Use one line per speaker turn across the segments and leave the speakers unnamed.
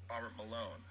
Robert Malone.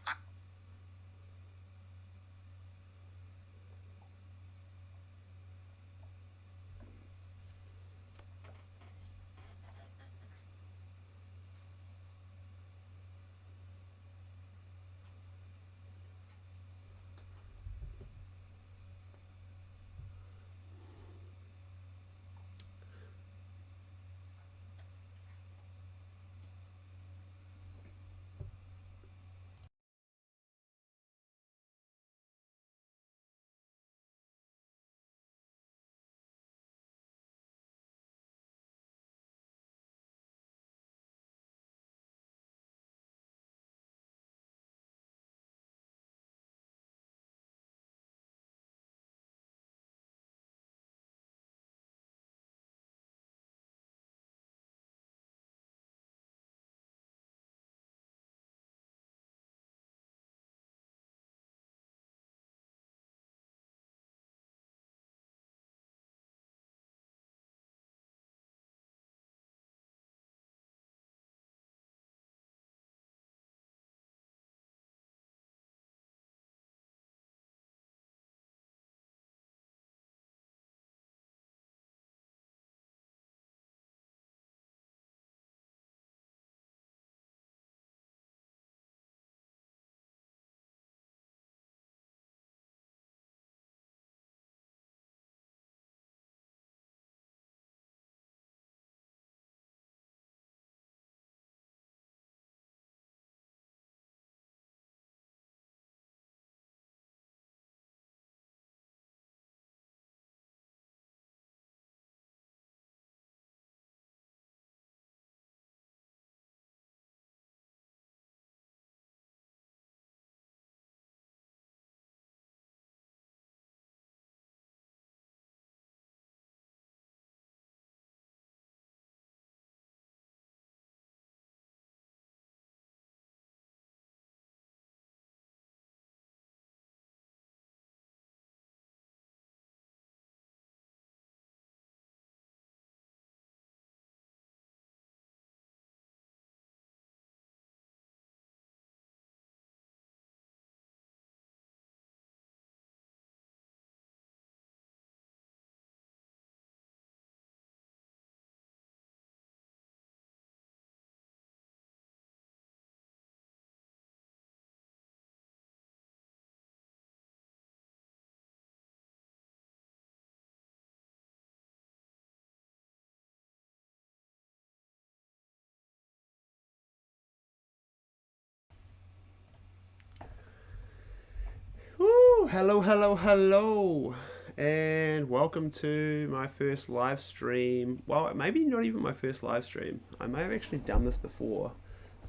Woo, hello, and welcome to my first live stream. Well, maybe not even my first live stream. I may have actually done this before.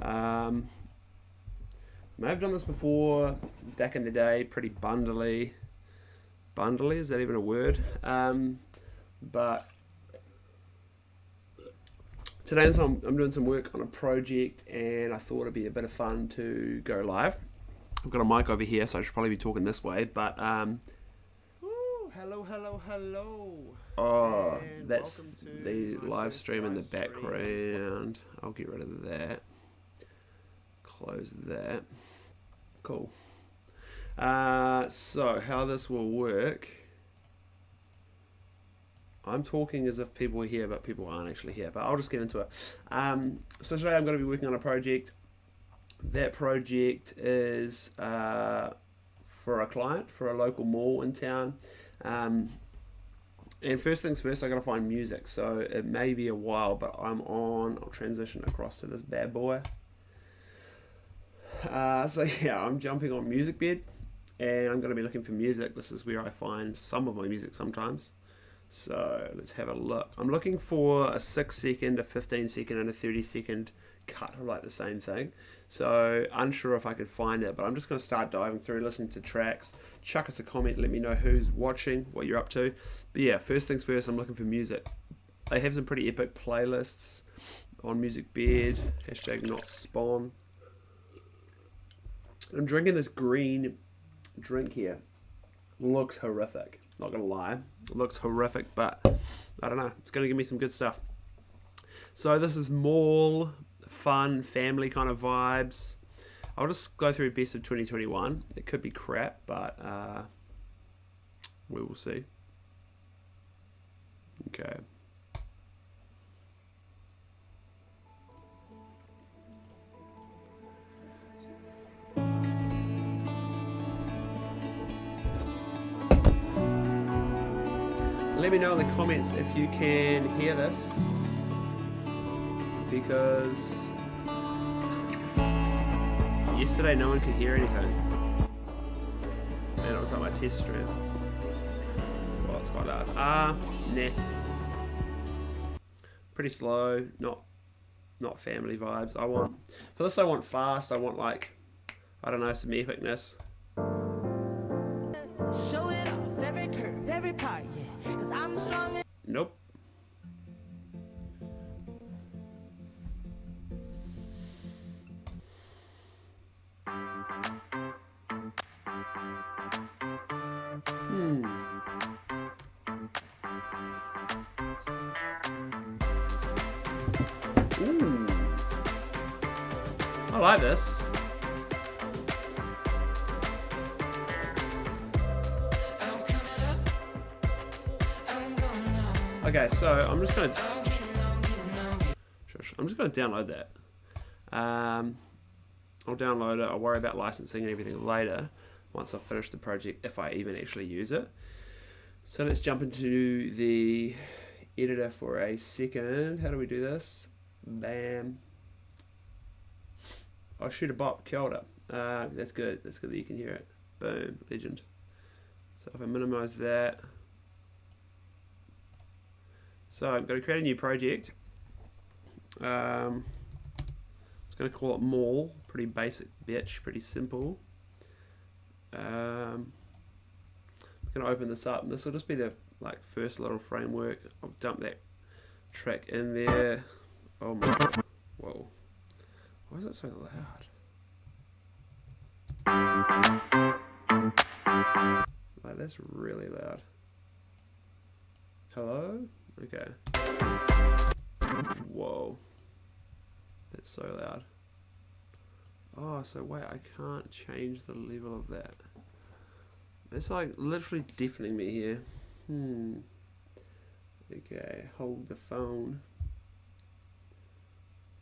Um, may have done this before back in the day, pretty bundly. Bundly, is that even a word? But today I'm doing some work on a project, and I thought it'd be a bit of fun to go live. I've got a mic over here, so I should probably be talking this way, but Woo, hello. Oh, and that's the live stream in the background. I'll get rid of that. Close that. Cool. So how this will work. I'm talking as if people are here, but people aren't actually here. But I'll just get into it. So today I'm going to be working on a project. That project is for a client, for a local mall in town. And first things first, I gotta find music. So it may be a while, but I'll transition across to this bad boy. So yeah, I'm jumping on Music Bed, and I'm gonna be looking for music. This is where I find some of my music sometimes. So let's have a look. I'm looking for a 6 second, a 15 second, and a 30 second cut of like the same thing. So unsure if I could find it, but I'm just going to start diving through, listening to tracks. Chuck us a comment, let me know who's watching, what you're up to. But yeah, first things first, I'm looking for music. They have some pretty epic playlists on Music Bed, hashtag not spawn. I'm drinking this green drink here. Looks horrific, not gonna lie. It looks horrific, but I don't know, it's gonna give me some good stuff. So this is mall, fun, family kind of vibes. I'll just go through best of 2021. It could be crap, but we will see. Okay. Let me know in the comments if you can hear this, because yesterday no one could hear anything, and it was like my test stream. Well, it's quite loud. Nah. Pretty slow, not family vibes. For this I want fast, I want like, I don't know, some epicness. Show it off, every curve, every part, yeah. 'Cause I'm strong. Nope. Ooh. I like this. Okay, so I'm just gonna download that. I'll download it. I'll worry about licensing and everything later once I've finished the project, if I even actually use it. So let's jump into the editor for a second. How do we do this? Bam. Oh, shoot a bop, killed it. That's good. That's good that you can hear it. Boom, legend. So if I minimize that. So I'm going to create a new project. I'm just going to call it Mall. Pretty basic bitch, pretty simple. I'm going to open this up, and this will just be the like first little framework. I'll dump that track in there. Oh my god. Whoa. Why is it so loud? Like, that's really loud. Hello? Okay. Whoa. That's so loud. Oh, so wait, I can't change the level of that. It's like literally deafening me here. Okay, hold the phone.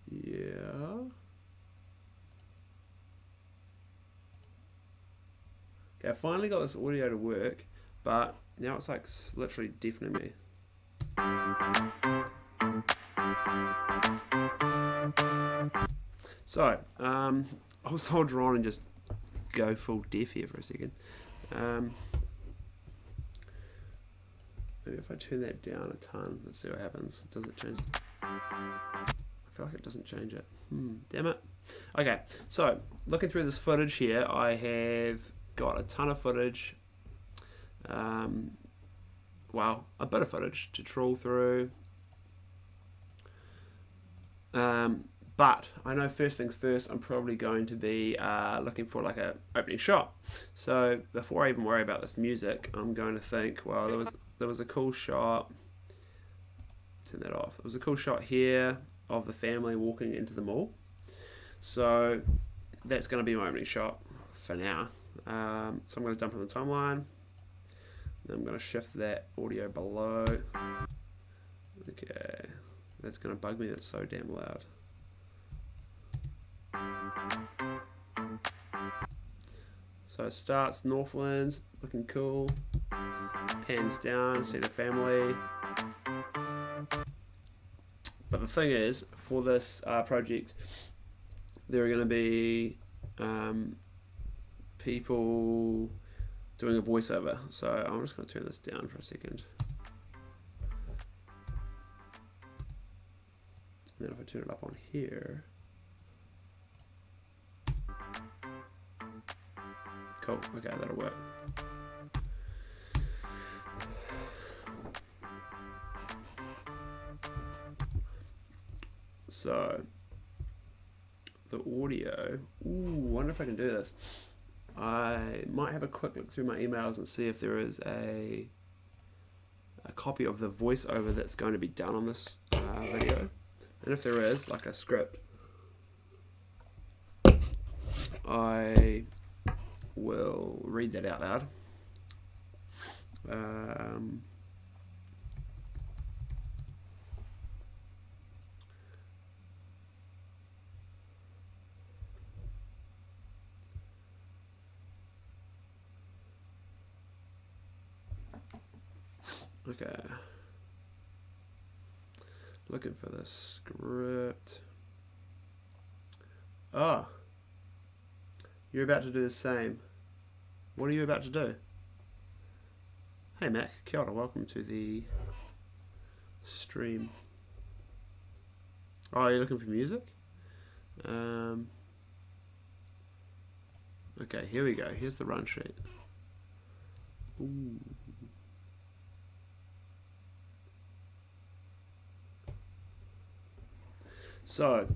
Yeah. Okay, I finally got this audio to work, but now it's like literally deafening me. So, I'll soldier on and just go full deaf here for a second. Maybe if I turn that down a ton, let's see what happens. Does it change? I feel like it doesn't change it. Damn it. Okay, so looking through this footage here, I have got a ton of footage. Well, a bit of footage to trawl through. But I know first things first, I'm probably going to be looking for like a opening shot. So before I even worry about this music, I'm going to think, well, there was a cool shot. Turn that off. There was a cool shot here of the family walking into the mall. So that's going to be my opening shot for now. So I'm going to dump in the timeline. Then I'm going to shift that audio below. Okay, that's going to bug me. That's so damn loud. So it starts Northlands, looking cool. Pans down, see the family. But the thing is, for this project, there are going to be people doing a voiceover. So I'm just going to turn this down for a second. And then if I turn it up on here. Cool, okay, that'll work. So, the audio, wonder if I can do this. I might have a quick look through my emails and see if there is a copy of the voiceover that's going to be done on this video. And if there is, like a script, I will read that out loud. Okay. Looking for the script. Oh. You're about to do the same. What are you about to do? Hey Mac, kia ora, welcome to the stream. Oh, you're looking for music? Okay, here we go. Here's the run sheet. Ooh. So,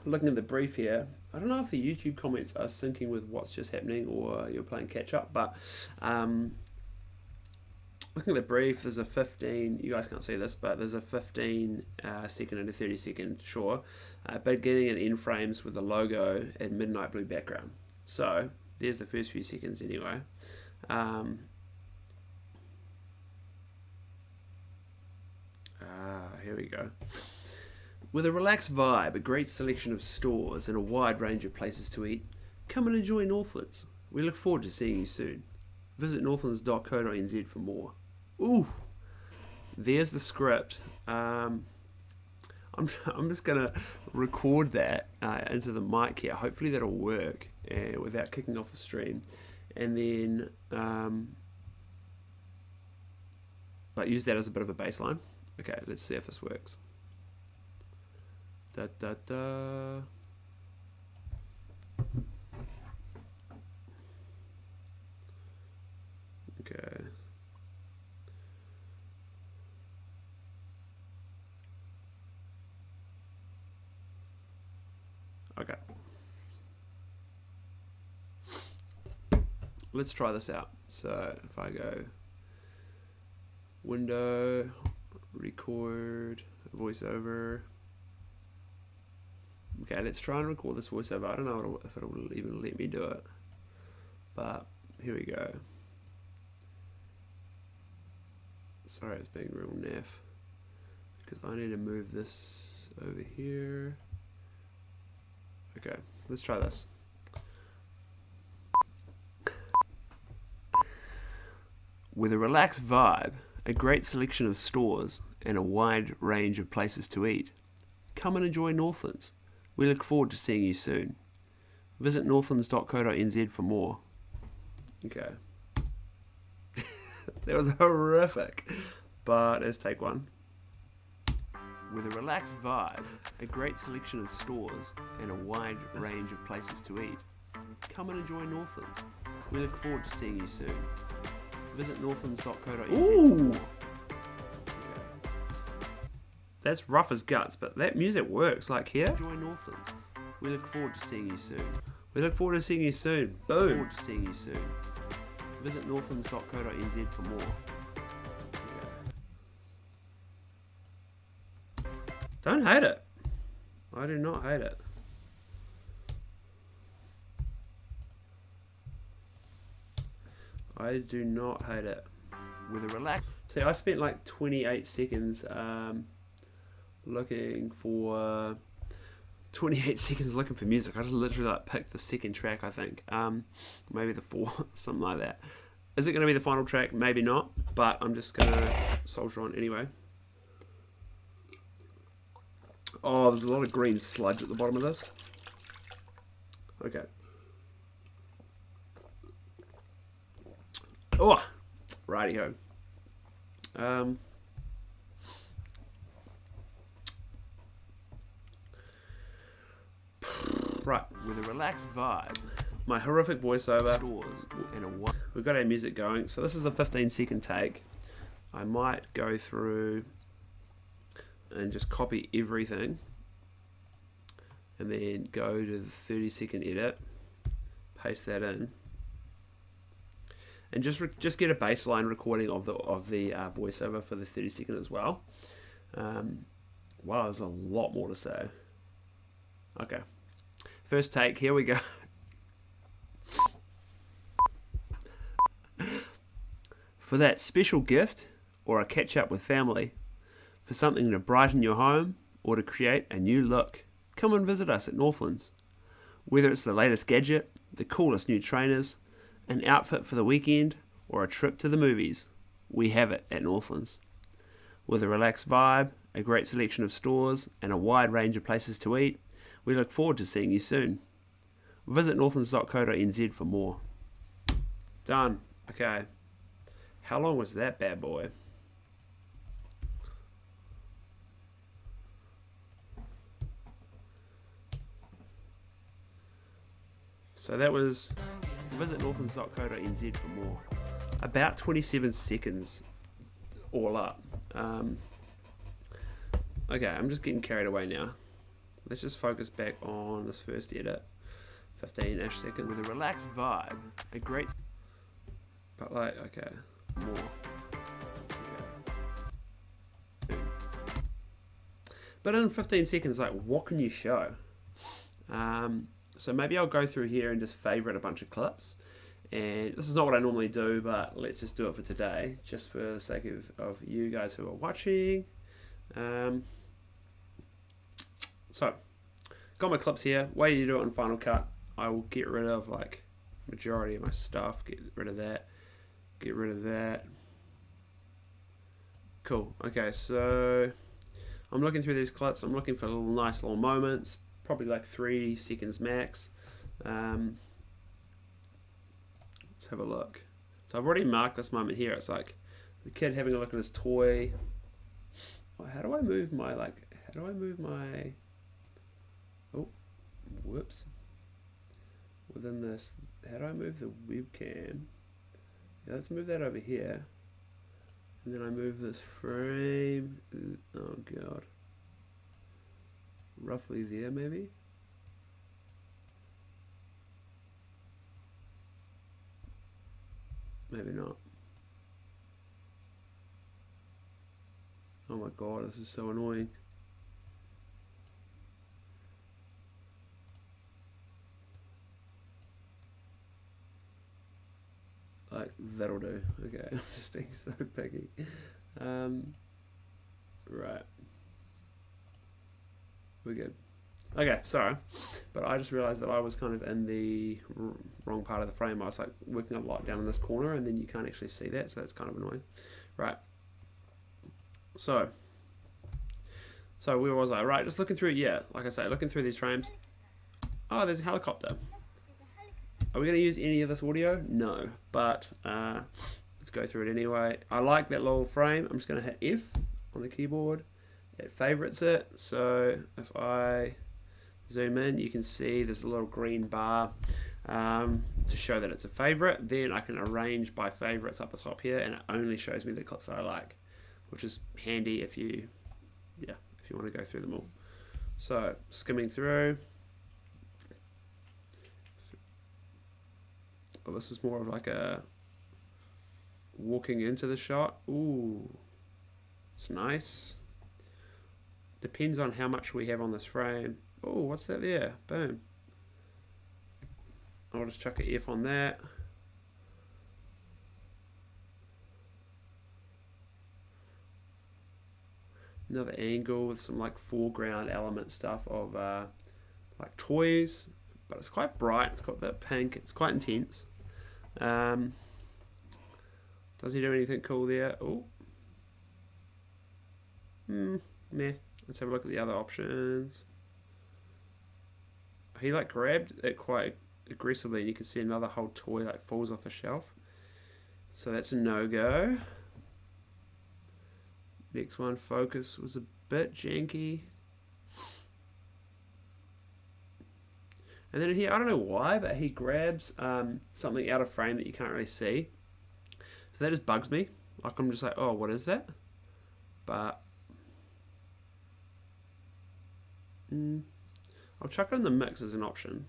looking at the brief here, I don't know if the YouTube comments are syncing with what's just happening or you're playing catch up, but looking at the brief, there's a 15, you guys can't see this, but there's a 15 second and a 30 second, sure, beginning and end frames with the logo and midnight blue background. So, there's the first few seconds anyway. Here we go. With a relaxed vibe, a great selection of stores, and a wide range of places to eat, come and enjoy Northlands. We look forward to seeing you soon. Visit northlands.co.nz for more. Ooh, there's the script. I'm just gonna record that into the mic here. Hopefully that'll work without kicking off the stream, and then but use that as a bit of a baseline. Okay, let's see if this works. Da, da, da. Okay. Okay. Let's try this out. So if I go window, record, voiceover. Okay, let's try and record this voiceover. I don't know if it'll even let me do it, but here we go. Sorry, it's being real naff because I need to move this over here. Okay, let's try this. With a relaxed vibe, a great selection of stores, and a wide range of places to eat, come and enjoy Northlands. We look forward to seeing you soon. Visit northlands.co.nz for more. Okay. That was horrific. But let's take one. With a relaxed vibe, a great selection of stores, and a wide range of places to eat, come and enjoy Northlands. We look forward to seeing you soon. Visit northlands.co.nz. Ooh! That's rough as guts, but that music works. Like here. Enjoy Northlands. We look forward to seeing you soon. We look forward to seeing you soon. Boom. Look forward to seeing you soon. Visit northlands.co.nz for more. Okay. Don't hate it. I do not hate it. I do not hate it. With a relax. See, I spent like 28 seconds looking for 28 seconds looking for music. I just literally like picked the second track, I think. Maybe the fourth, something like that. Is it going to be the final track? Maybe not, but I'm just going to soldier on anyway. Oh, there's a lot of green sludge at the bottom of this. Okay. Oh, righty-ho. Right, with a relaxed vibe, my horrific voiceover, we've got our music going. So this is a 15-second take. I might go through and just copy everything and then go to the 30-second edit, paste that in, and just get a baseline recording of the voiceover for the 30-second as well. Wow, there's a lot more to say. Okay. First take, here we go. For that special gift or a catch up with family, for something to brighten your home or to create a new look, come and visit us at Northlands. Whether it's the latest gadget, the coolest new trainers, an outfit for the weekend, or a trip to the movies, we have it at Northlands. With a relaxed vibe, a great selection of stores, and a wide range of places to eat, we look forward to seeing you soon. Visit northlands.co.nz for more. Done. Okay. How long was that bad boy? So that was visit northlands.co.nz for more. About 27 seconds all up. Okay, I'm just getting carried away now. Let's just focus back on this first edit. 15-ish seconds with a relaxed vibe. A great... But like, okay, more. Okay. But in 15 seconds, like, what can you show? So maybe I'll go through here and just favorite a bunch of clips. And this is not what I normally do, but let's just do it for today, just for the sake of you guys who are watching. So, got my clips here. Way you do it in Final Cut. I will get rid of like majority of my stuff. Get rid of that. Get rid of that. Cool. Okay, so I'm looking through these clips. I'm looking for nice little moments. Probably like 3 seconds max. Let's have a look. So I've already marked this moment here. It's like the kid having a look at his toy. Oh, how do I move my oh, whoops. Within this, how do I move the webcam? Yeah, let's move that over here. And then I move this frame. Oh god. Roughly there maybe. Maybe not. Oh my god, this is so annoying. Like, that'll do. Okay, I'm just being so picky. Right. We're good. Okay, sorry. But I just realized that I was kind of in the wrong part of the frame. I was like working a lot down in this corner and then you can't actually see that, so that's kind of annoying. Right. So where was I? Right, just looking through, yeah, like I say, looking through these frames. Oh, there's a helicopter. Are we going to use any of this audio? No, but let's go through it anyway. I like that little frame. I'm just going to hit F on the keyboard. It favorites it. So if I zoom in, you can see there's a little green bar to show that it's a favorite. Then I can arrange by favorites up the top here, and it only shows me the clips that I like, which is handy if you want to go through them all. So skimming through. Well, this is more of like a walking into the shot. Ooh, it's nice. Depends on how much we have on this frame. Oh, what's that there? Boom. I'll just chuck an F on that. Another angle with some like foreground element stuff of like toys, but it's quite bright. It's got that pink. It's quite intense. Does he do anything cool there? Oh, meh. Let's have a look at the other options. He like grabbed it quite aggressively, and you can see another whole toy like falls off the shelf. So that's a no-go. Next one, focus was a bit janky. And then here, I don't know why, but he grabs something out of frame that you can't really see. So that just bugs me. Like, I'm just like, oh, what is that? But I'll chuck it in the mix as an option.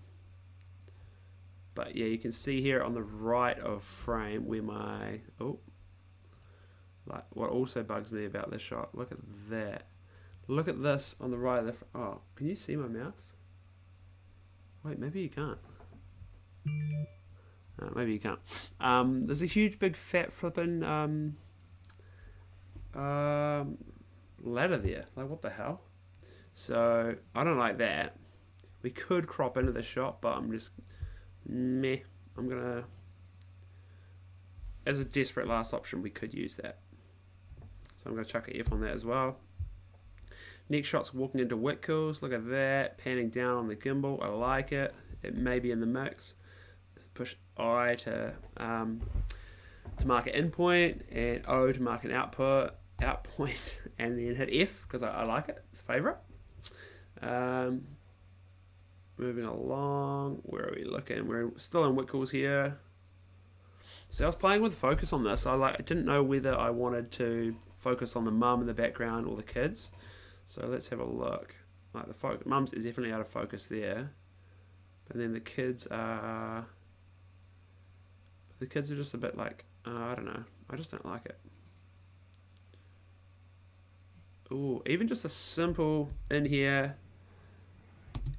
But yeah, you can see here on the right of frame where my, like what also bugs me about this shot. Look at that. Look at this on the right of the, oh, can you see my mouse? Wait, maybe you can't. Maybe you can't. There's a huge big fat flipping ladder there. Like, what the hell? So I don't like that. We could crop into the shot, but I'm just meh. I'm gonna, as a desperate last option, we could use that. So I'm gonna chuck a F on that as well. Next shot's walking into Whitcool's. Look at that, panning down on the gimbal. I like it. It may be in the mix. Push I to mark an in point, and O to mark an out point, and then hit F because I like it. It's a favorite. Moving along. Where are we looking? We're still in Whitcool's here. So I was playing with focus on this. I didn't know whether I wanted to focus on the mum in the background or the kids. So let's have a look. Like the mum's is definitely out of focus there, but then the kids are just a bit like I don't know. I just don't like it. Ooh, even just a simple in here,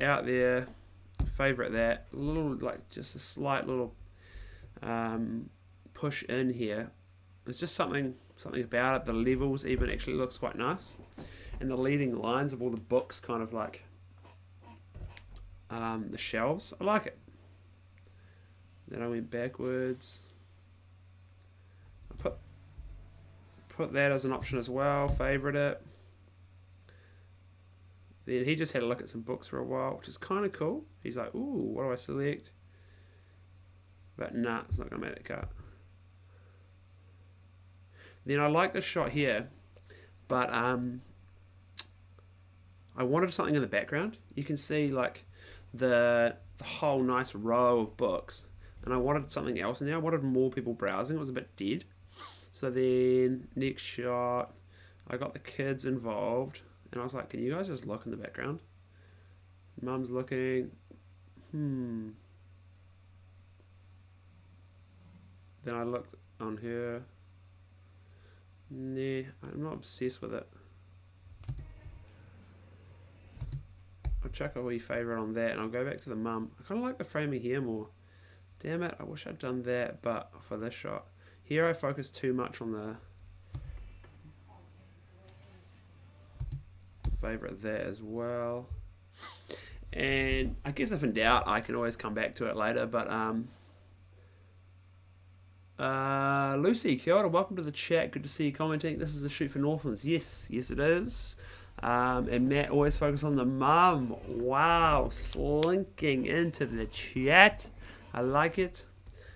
out there, favorite that. A little, like, just a slight little push in here. There's just something about it. The levels even actually looks quite nice, and the leading lines of all the books, kind of like the shelves. I like it. Then I went backwards. I put that as an option as well. Favorite it. Then he just had a look at some books for a while, which is kind of cool. He's like, ooh, what do I select? But nah, it's not going to make that cut. Then I like this shot here, but I wanted something in the background. You can see like the whole nice row of books, and I wanted something else in there. I wanted more people browsing. It was a bit dead. So then next shot, I got the kids involved. And I was like, can you guys just look in the background? Mum's looking. Then I looked on her. Nah, I'm not obsessed with it. I'll chuck a wee favourite on that, and I'll go back to the mum. I kind of like the framing here more. Damn it, I wish I'd done that, but for this shot. Here I focused too much on the favorite there as well, and I guess if in doubt I can always come back to it later, but Lucy, kia ora, welcome to the chat, good to see you commenting. This is a shoot for Northlands. Yes it is. And Matt, always focus on the mum. Wow, slinking into the chat. I like it.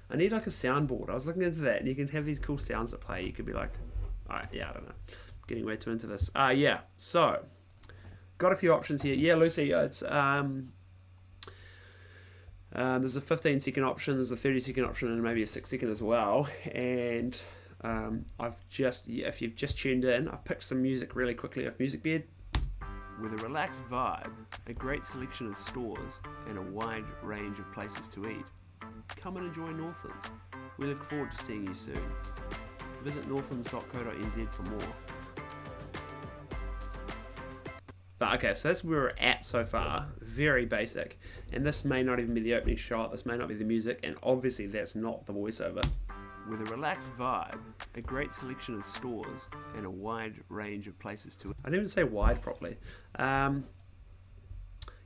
I need like a soundboard. I was looking into that, and you can have these cool sounds that play. You could be like, alright, yeah, I don't know, getting way too into this. Yeah, so got a few options here. Yeah, Lucy, it's there's a 15-second option, there's a 30-second option, and maybe a 6-second as well. And I've just, if you've just tuned in, I've picked some music really quickly off MusicBed. With a relaxed vibe, a great selection of stores, and a wide range of places to eat, come and enjoy Northlands. We look forward to seeing you soon. Visit northlands.co.nz for more. Okay, so that's where we're at so far. Very basic. And this may not even be the opening shot, this may not be the music, and obviously that's not the voiceover. With a relaxed vibe, a great selection of stores, and a wide range of places to... I didn't even say wide properly.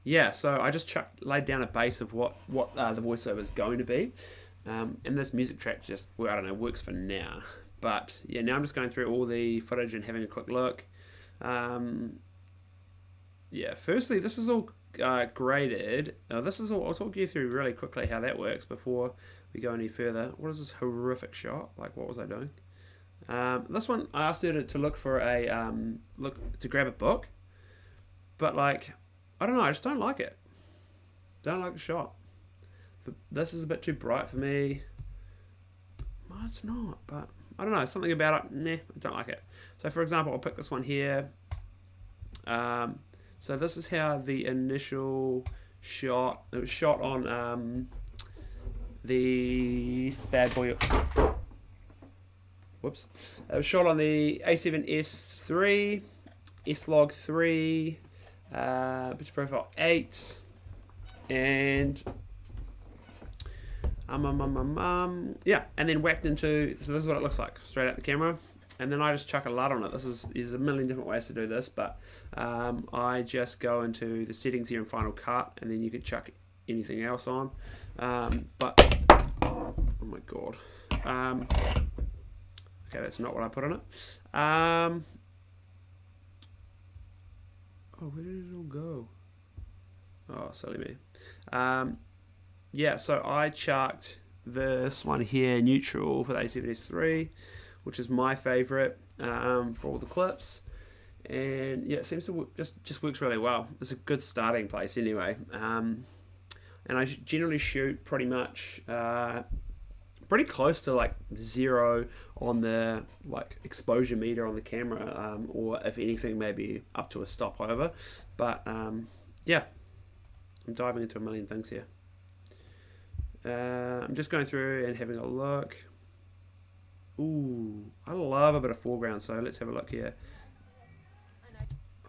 Yeah, so I just laid down a base of what the voiceover is going to be. And this music track just, well, I don't know, works for now. But yeah, now I'm just going through all the footage and having a quick look. Yeah, firstly, this is all graded. This is all, I'll talk you through really quickly how that works before we go any further. What is this horrific shot? Like, what was I doing? This one, I asked her to look for a, to grab a book. But like, I don't know, I just don't like it. Don't like the shot. This is a bit too bright for me. Well, it's not, but I don't know, something about it, meh, I don't like it. So for example, I'll pick this one here. So this is how the initial shot, it was shot on the bad boy, whoops, it was shot on the A7S3, S-Log 3, picture profile 8, and Yeah, and then whacked into, so this is what it looks like straight out the camera. And then I just chuck a LUT on it. There's a million different ways to do this, but I just go into the settings here in Final Cut, and then you can chuck anything else on. But oh my god, okay, that's not what I put on it. Oh, where did it all go? Oh, silly me. Yeah, so I chucked this one here, neutral, for the A7S3, which is my favorite for all the clips. And yeah, it seems to work, just works really well. It's a good starting place anyway. And I generally shoot pretty much pretty close to like 0 on the like exposure meter on the camera, or if anything maybe up to a stopover. But yeah, I'm diving into a million things here. I'm just going through and having a look. Ooh, I love a bit of foreground, so let's have a look here.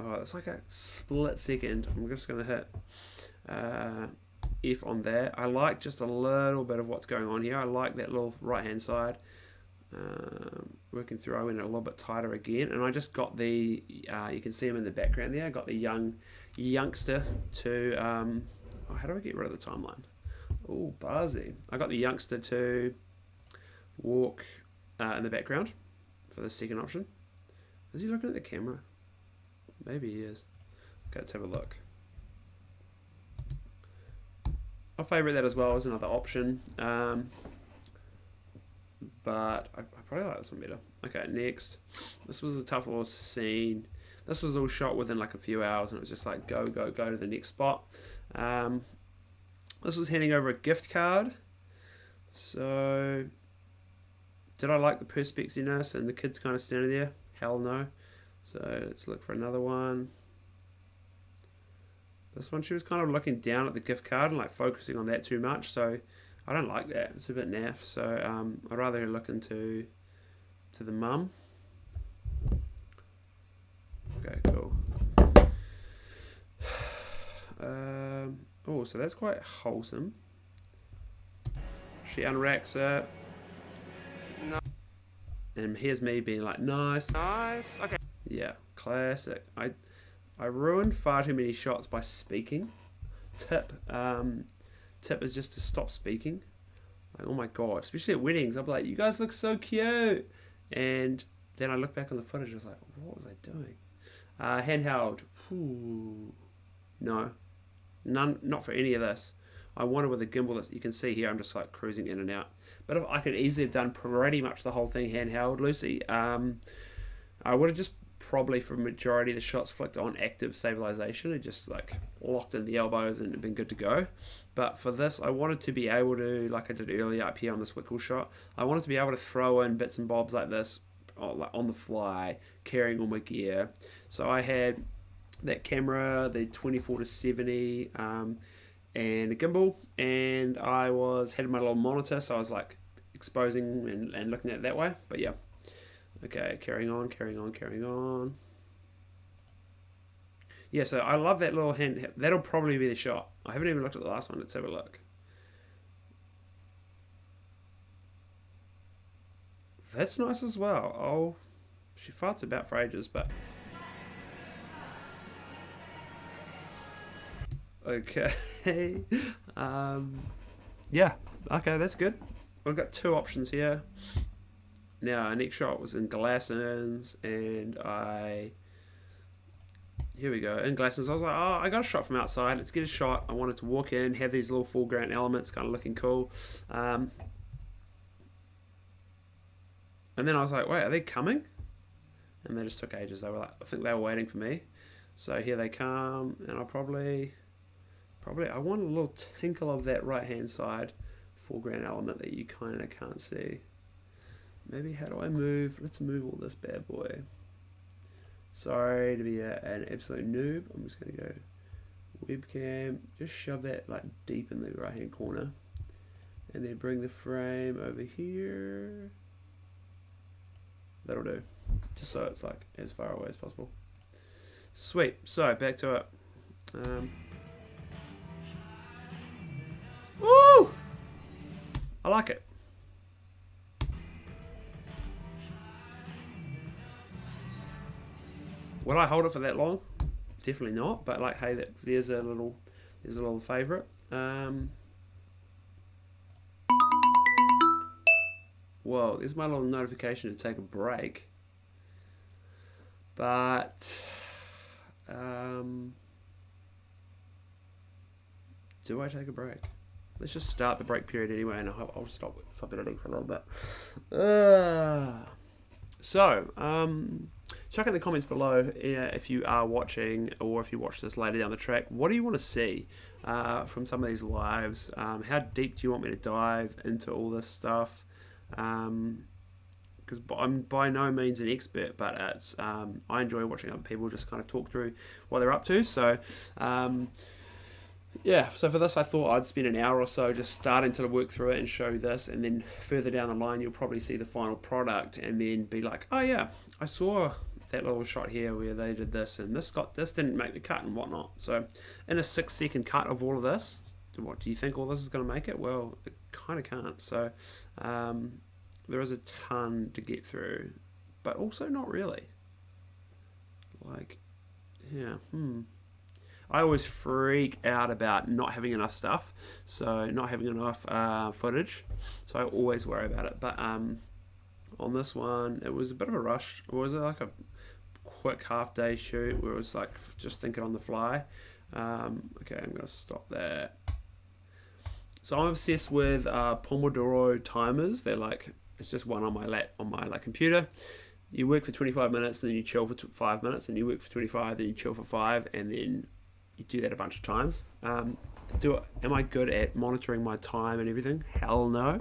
Oh, it's like a split second. I'm just going to hit F on that. I like just a little bit of what's going on here. I like that little right hand side. Working through, I went a little bit tighter again, and I just got the you can see him in the background there. I got the youngster to oh, how do I get rid of the timeline? Oh, Barzy. I got the youngster to walk in the background for the second option. Is he looking at the camera? Maybe he is. Okay, let's have a look. I favourite that as well as another option. But I probably like this one better. Okay, next. This was a tough little scene. This was all shot within like a few hours, and it was just like go to the next spot. This was handing over a gift card. So, did I like the perspexiness and the kids kind of standing there? Hell no. So let's look for another one. This one, she was kind of looking down at the gift card and like focusing on that too much. So I don't like that. It's a bit naff. So I'd rather look into the mum. Okay, cool. Oh, so that's quite wholesome. She unracks it. No. And here's me being like, nice. Nice. Okay. Yeah, classic. I ruined far too many shots by speaking. Tip is just to stop speaking. Like, oh my god, especially at weddings, I'll be like, you guys look so cute. And then I look back on the footage, I was like, what was I doing? Handheld. Ooh. No. None, not for any of this. I wanted with a gimbal. You can see here, I'm just like cruising in and out. But if I could easily have done pretty much the whole thing handheld, Lucy, I would have just probably for a majority of the shots flicked on active stabilization and just like locked in the elbows and been good to go. But for this, I wanted to be able to, like I did earlier up here on this Whitcool shot, I wanted to be able to throw in bits and bobs like this on the fly, carrying all my gear. So I had that camera, the 24-70, and a gimbal, and I had my little monitor, so I was like exposing and looking at it that way. But yeah, okay, carrying on. Yeah, so I love that little hand. That'll probably be the shot. I haven't even looked at the last one. Let's have a look. That's nice as well. Oh, she farts about for ages, but okay. Yeah, okay, that's good. I've got two options here. Now, our next shot was in Glassons, and here we go, in Glassons. I was like, oh, I got a shot from outside. Let's get a shot. I wanted to walk in, have these little foreground elements kind of looking cool. And then I was like, wait, are they coming? And they just took ages. They were like, I think they were waiting for me. So here they come, and I probably I want a little tinkle of that right-hand side foreground element that you kind of can't see. Maybe how do I move? Let's move all this bad boy. Sorry to be an absolute noob. I'm just going to go webcam. Just shove that like deep in the right-hand corner. And then bring the frame over here. That'll do. Just so it's like as far away as possible. Sweet. So back to it. Woo! I like it. Will I hold it for that long? Definitely not. But like, hey, there's a little favorite. Whoa, there's my little notification to take a break. But do I take a break? Let's just start the break period anyway, and I'll stop editing for a little bit. Chuck in the comments below if you are watching, or if you watch this later down the track. What do you want to see from some of these lives? How deep do you want me to dive into all this stuff? Because I'm by no means an expert, but it's I enjoy watching other people just kind of talk through what they're up to. So yeah, so for this I thought I'd spend an hour or so just starting to work through it and show this, and then further down the line you'll probably see the final product and then be like, oh yeah, I saw that little shot here where they did this, and this didn't make the cut and whatnot. So in a 6-second cut of all of this, what do you think all this is going to make it? Well, it kind of can't. So there is a ton to get through, but also not really. Like, yeah, I always freak out about not having enough stuff, so not having enough footage, so I always worry about it. But on this one, it was a bit of a rush. It was like a quick half-day shoot where it was like just thinking on the fly. Okay, I'm going to stop there. So I'm obsessed with Pomodoro timers. They're like, it's just one on my computer. You work for 25 minutes, then you chill for 5 minutes, and you work for 25, then you chill for 5, and then you do that a bunch of times. Am I good at monitoring my time and everything? Hell no.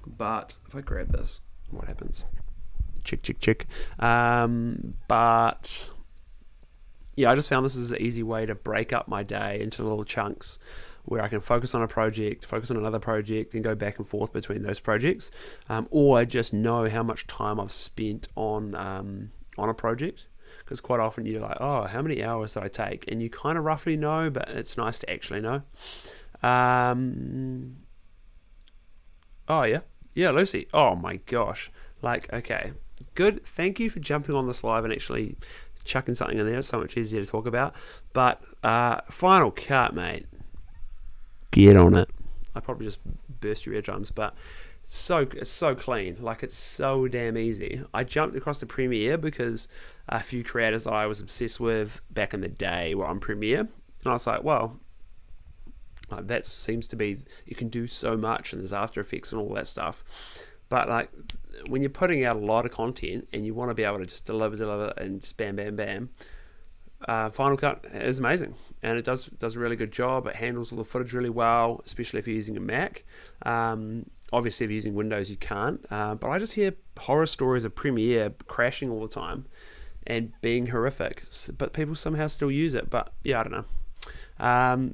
But if I grab this, what happens? Check. But yeah, I just found this is an easy way to break up my day into little chunks where I can focus on a project, focus on another project, and go back and forth between those projects, or just know how much time I've spent on a project. Because quite often you're like, oh, how many hours did I take? And you kind of roughly know, but it's nice to actually know. Oh, yeah. Yeah, Lucy. Oh, my gosh. Like, okay. Good. Thank you for jumping on this live and actually chucking something in there. It's so much easier to talk about. But final cut, get on it. I probably just burst your eardrums, but it's so clean. Like, it's so damn easy. I jumped across to Premiere because a few creators that I was obsessed with back in the day were on Premiere, and I was like, well, that seems to be, you can do so much, and there's After Effects and all that stuff. But like, when you're putting out a lot of content and you want to be able to just deliver and just bam, Final Cut is amazing, and it does a really good job. It handles all the footage really well, especially if you're using a Mac. Obviously, if you're using Windows, you can't. But I just hear horror stories of Premiere crashing all the time and being horrific. But people somehow still use it. But yeah, I don't know.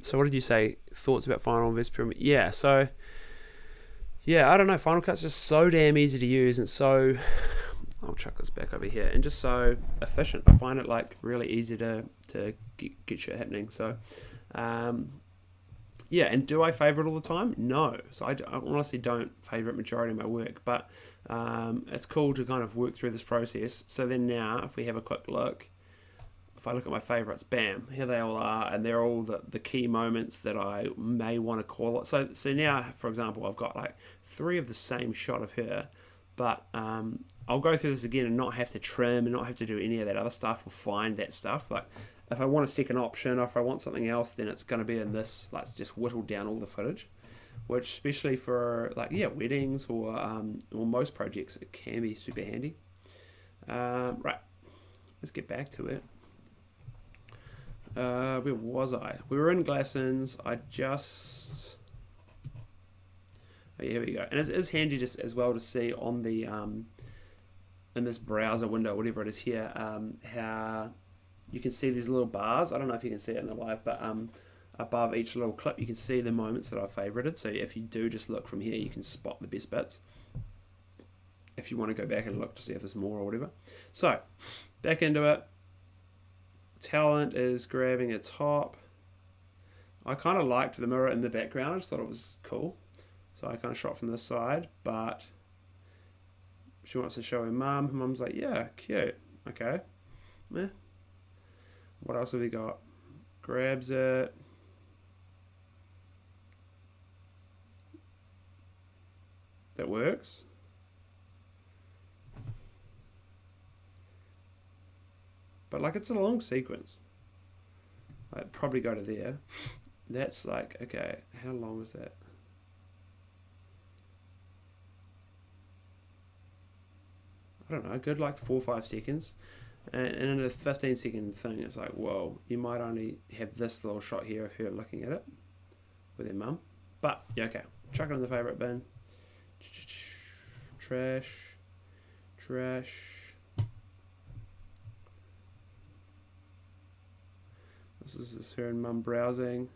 So what did you say? Thoughts about Final vs Premiere? Yeah. So yeah, I don't know. Final Cut's just so damn easy to use, and so, I'll chuck this back over here, and just so efficient. I find it like really easy to get shit happening. So yeah, and do I favourite all the time? No. So I honestly don't favourite majority of my work, but it's cool to kind of work through this process. So then now, if we have a quick look, if I look at my favourites, bam, here they all are, and they're all the key moments that I may want to call it. So now, for example, I've got like 3 of the same shot of her, but I'll go through this again and not have to trim and not have to do any of that other stuff or find that stuff. Like, if I want a second option or if I want something else, then it's going to be in this. Let's just whittle down all the footage, which especially for like, yeah, weddings or most projects, it can be super handy. Right, let's get back to it. Where was I? We were in Glassons. Oh, here we go. And it is handy just as well to see on the in this browser window, whatever it is here, how you can see these little bars. I don't know if you can see it in the live, but above each little clip you can see the moments that I've favorited. So if you do just look from here, you can spot the best bits if you want to go back and look to see if there's more or whatever. So back into it. Talent is grabbing a top. I kind of liked the mirror in the background. I just thought it was cool. So I kind of shot from this side, but she wants to show her mum. Her mum's like, yeah, cute. Okay. Meh. What else have we got? Grabs it. That works. But like, it's a long sequence. I'd probably go to there. That's like, okay, how long is that? I don't know, good like 4 or 5 seconds. And in a 15-second thing, it's like, whoa, you might only have this little shot here of her looking at it with her mum. But, yeah, okay, chuck it in the favourite bin. Trash. Trash. This is her and mum browsing.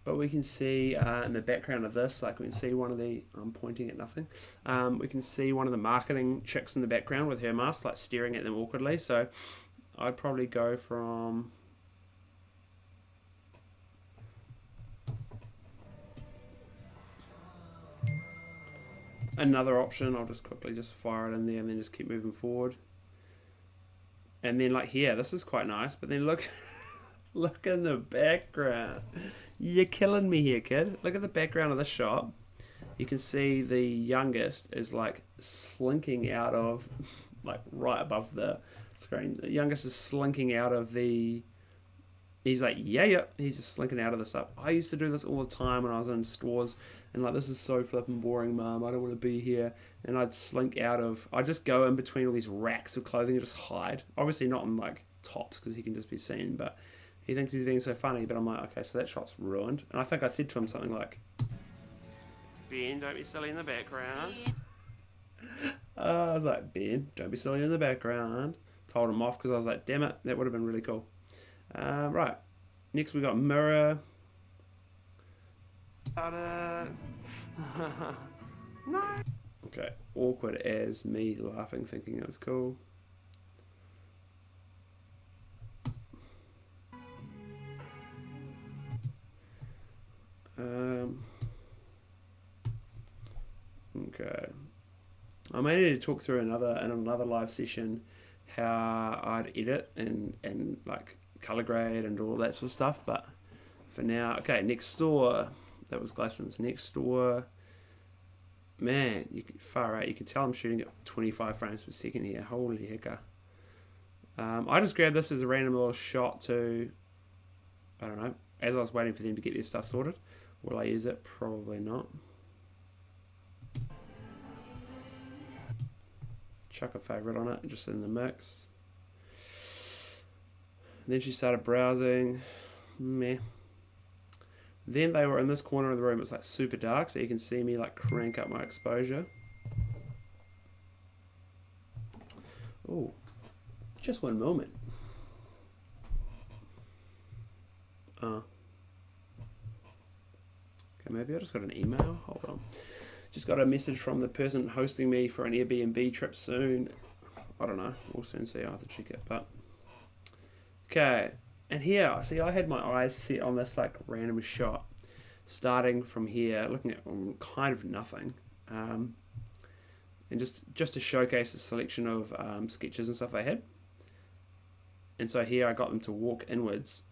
But we can see in the background of this, like we can see one of the, I'm pointing at nothing. We can see one of the marketing chicks in the background with her mask, like staring at them awkwardly. So I'd probably go from another option. I'll just quickly just fire it in there and then just keep moving forward. And then like here, this is quite nice, but then look, look in the background. You're killing me here, kid. Look at the background of this shot. You can see the youngest is like slinking out of, like right above the screen. The youngest is slinking out of the, he's like, yeah, he's just slinking out of the stuff. I used to do this all the time when I was in stores and like, this is so flippin' boring, mum. I don't want to be here. And I'd slink out of, I'd just go in between all these racks of clothing and just hide. Obviously not in like tops because he can just be seen, but he thinks he's being so funny, but I'm like, okay, so that shot's ruined. And I think I said to him something like, Ben, don't be silly in the background. I was like, Ben, don't be silly in the background. Told him off because I was like, damn it, that would have been really cool. Right, next we got mirror. No. Okay, awkward as me laughing, thinking it was cool. Okay, I may need to talk through in another live session how I'd edit and like color grade and all that sort of stuff, but for now, okay, next door. That was Glassman's next door. Man, you can, far out. You can tell I'm shooting at 25 frames per second here. Holy hecker. I just grabbed this as a random little shot to, I don't know, as I was waiting for them to get their stuff sorted. Will I use it? Probably not. Chuck a favorite on it, just in the mix. And then she started browsing. Meh. Then they were in this corner of the room. It's like super dark, so you can see me like crank up my exposure. Oh, just one moment. Okay, maybe I just got an email. Hold on. Just got a message from the person hosting me for an Airbnb trip soon. I don't know. We'll soon see. I'll have to check it. But okay, and here, see, I had my eyes set on this like random shot, starting from here, looking at kind of nothing, and just to showcase a selection of sketches and stuff they had. And so here I got them to walk inwards.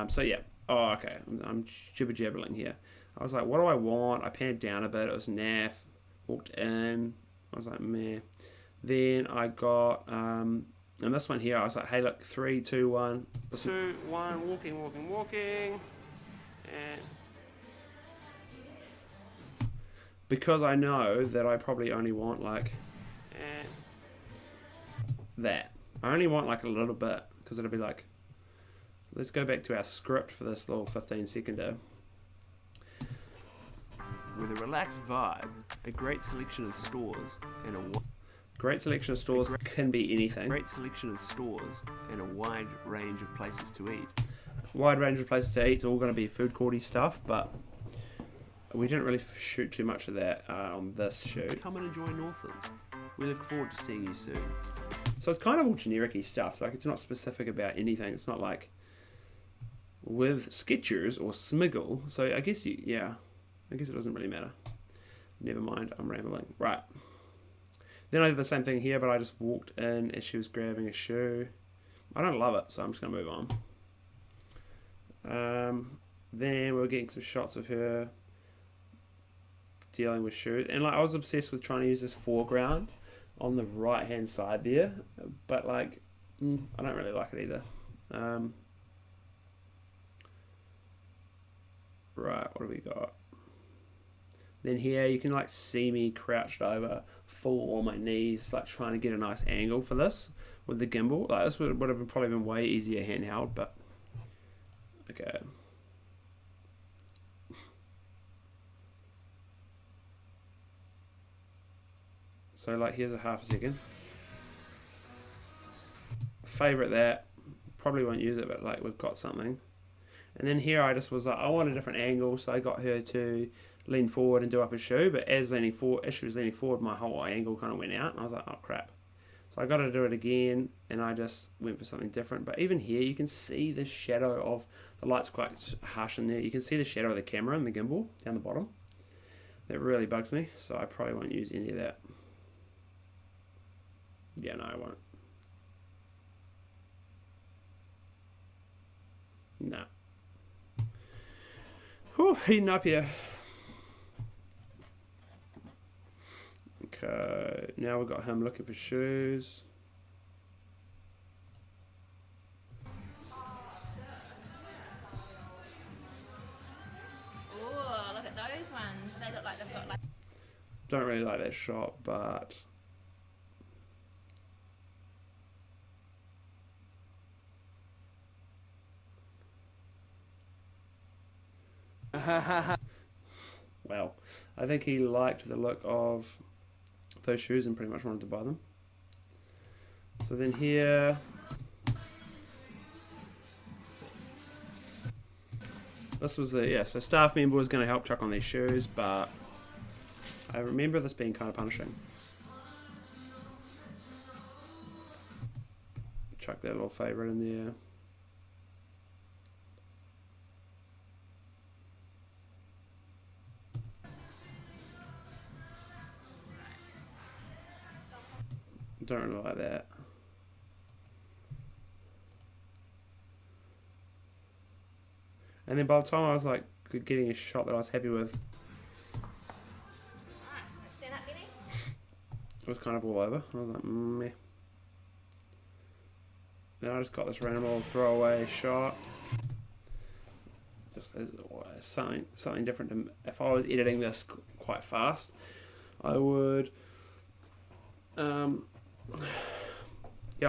So yeah. Oh, okay. I'm jibber jabbering here. I was like, what do I want? I panned down a bit. It was naff. Walked in. I was like, meh. Then I got, and this one here, I was like, hey, look, 3, 2, 1. 2, 1, walking. And because I know that I probably only want like that. I only want like a little bit because it'll be like, let's go back to our script for this little 15-seconder. With a relaxed vibe, a great selection of stores, and a great selection of stores can be anything. Great selection of stores and a wide range of places to eat. Wide range of places to eat. It's all going to be food courty stuff, but we didn't really shoot too much of that on this shoot. Come and enjoy Northlands. We look forward to seeing you soon. So it's kind of all generic-y stuff. So like it's not specific about anything. It's not like with Skechers or Smiggle. So I guess yeah. I guess it doesn't really matter. Never mind, I'm rambling. Right. Then I did the same thing here, but I just walked in as she was grabbing a shoe. I don't love it, so I'm just going to move on. Then we were getting some shots of her dealing with shoes. And like I was obsessed with trying to use this foreground on the right-hand side there. But like, I don't really like it either. Right, what do we got? Then here you can like see me crouched over, full on my knees, like trying to get a nice angle for this with the gimbal. Like this would have probably been way easier handheld, but okay. So like here's a half a second. Favorite that. Probably won't use it, but like we've got something. And then here I just was like, I want a different angle, so I got her to lean forward and do up a shoe, but as she was leaning forward, my whole angle kind of went out, and I was like, oh crap. So I got to do it again, and I just went for something different. But even here, you can see the shadow of, the light's quite harsh in there, you can see the shadow of the camera and the gimbal down the bottom. That really bugs me, so I probably won't use any of that. Yeah, no, I won't. No. Whew, heating up here. Okay, now we've got him looking for shoes.
Oh, look at those ones. They look like they've got like...
Don't really like that shot, but... Well, I think he liked the look of those shoes and pretty much wanted to buy them. So then here, this was the, yeah, so staff member was going to help chuck on these shoes, but I remember this being kind of punishing. Chuck that little favourite in there. Don't really like that. And then by the time I was like getting a shot that I was happy with,
Stand up, Benny.
it was kind of all over. I was like, meh. Then I just got this random little throwaway shot. Just as something different. If I was editing this quite fast, I would. Yeah,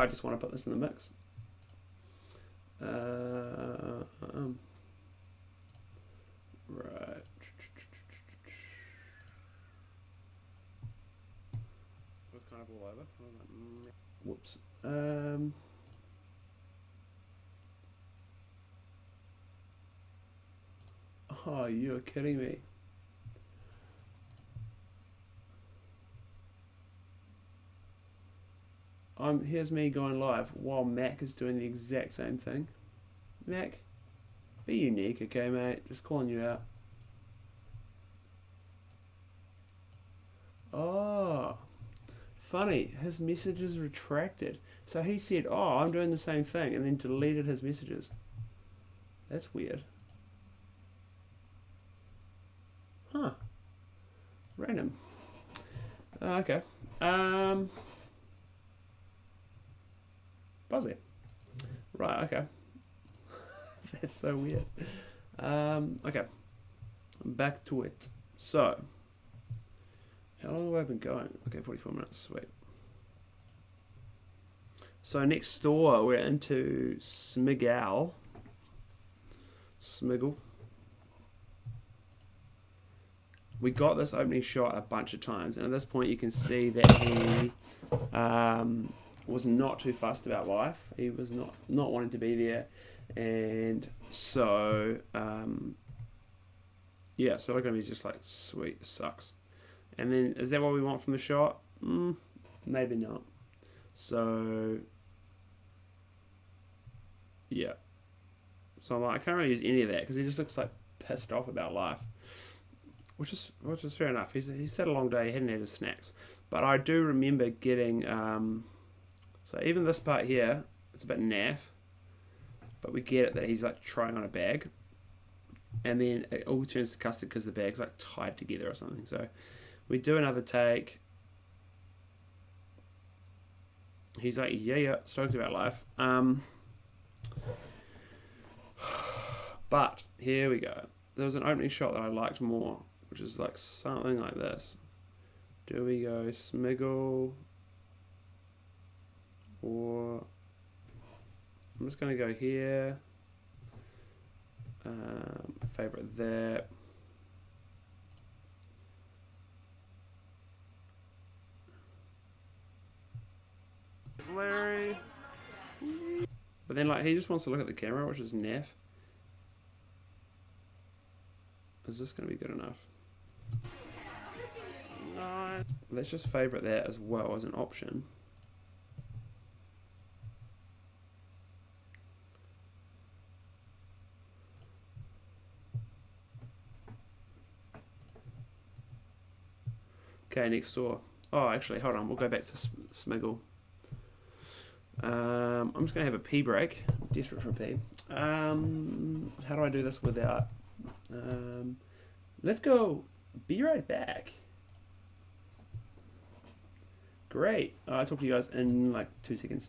I just want to put this in the mix. Right. It was kind of all over. Whoops. Oh, you're kidding me. Here's me going live while Mac is doing the exact same thing. Mac, be unique, okay, mate? Just calling you out. Oh, funny. His messages retracted. So he said, oh, I'm doing the same thing, and then deleted his messages. That's weird. Huh. Random. Okay. Buzzy. Right, okay. That's so weird. Okay. Back to it. So, how long have I been going? Okay, 44 minutes. Sweet. So next door, we're into Smiggle. We got this opening shot a bunch of times, and at this point you can see that he was not too fussed about life. He was not wanting to be there, and so yeah, so look at him, he's just like, sweet, this sucks. And then, is that what we want from the shot? Maybe not. So yeah, so I'm like, I can't really use any of that because he just looks like pissed off about life. which is fair enough. He's had a long day. He hadn't had his snacks, but I do remember getting. So even this part here, it's a bit naff, but we get it that he's like trying on a bag, and then it all turns to custard because the bag's like tied together or something. So we do another take. He's like, yeah, stoked about life. But here we go. There was an opening shot that I liked more, which is like something like this. Do we go smiggle? Or I'm just going to go here. Favorite that. Larry. But then like he just wants to look at the camera, which is naff. Is this going to be good enough? No. Let's just favorite that as well as an option. Okay, next door. Oh, actually, hold on. We'll go back to Smiggle. I'm just going to have a pee break. I'm desperate for a pee. How do I do this without... let's go. Be right back. Great. I'll talk to you guys in like 2 seconds.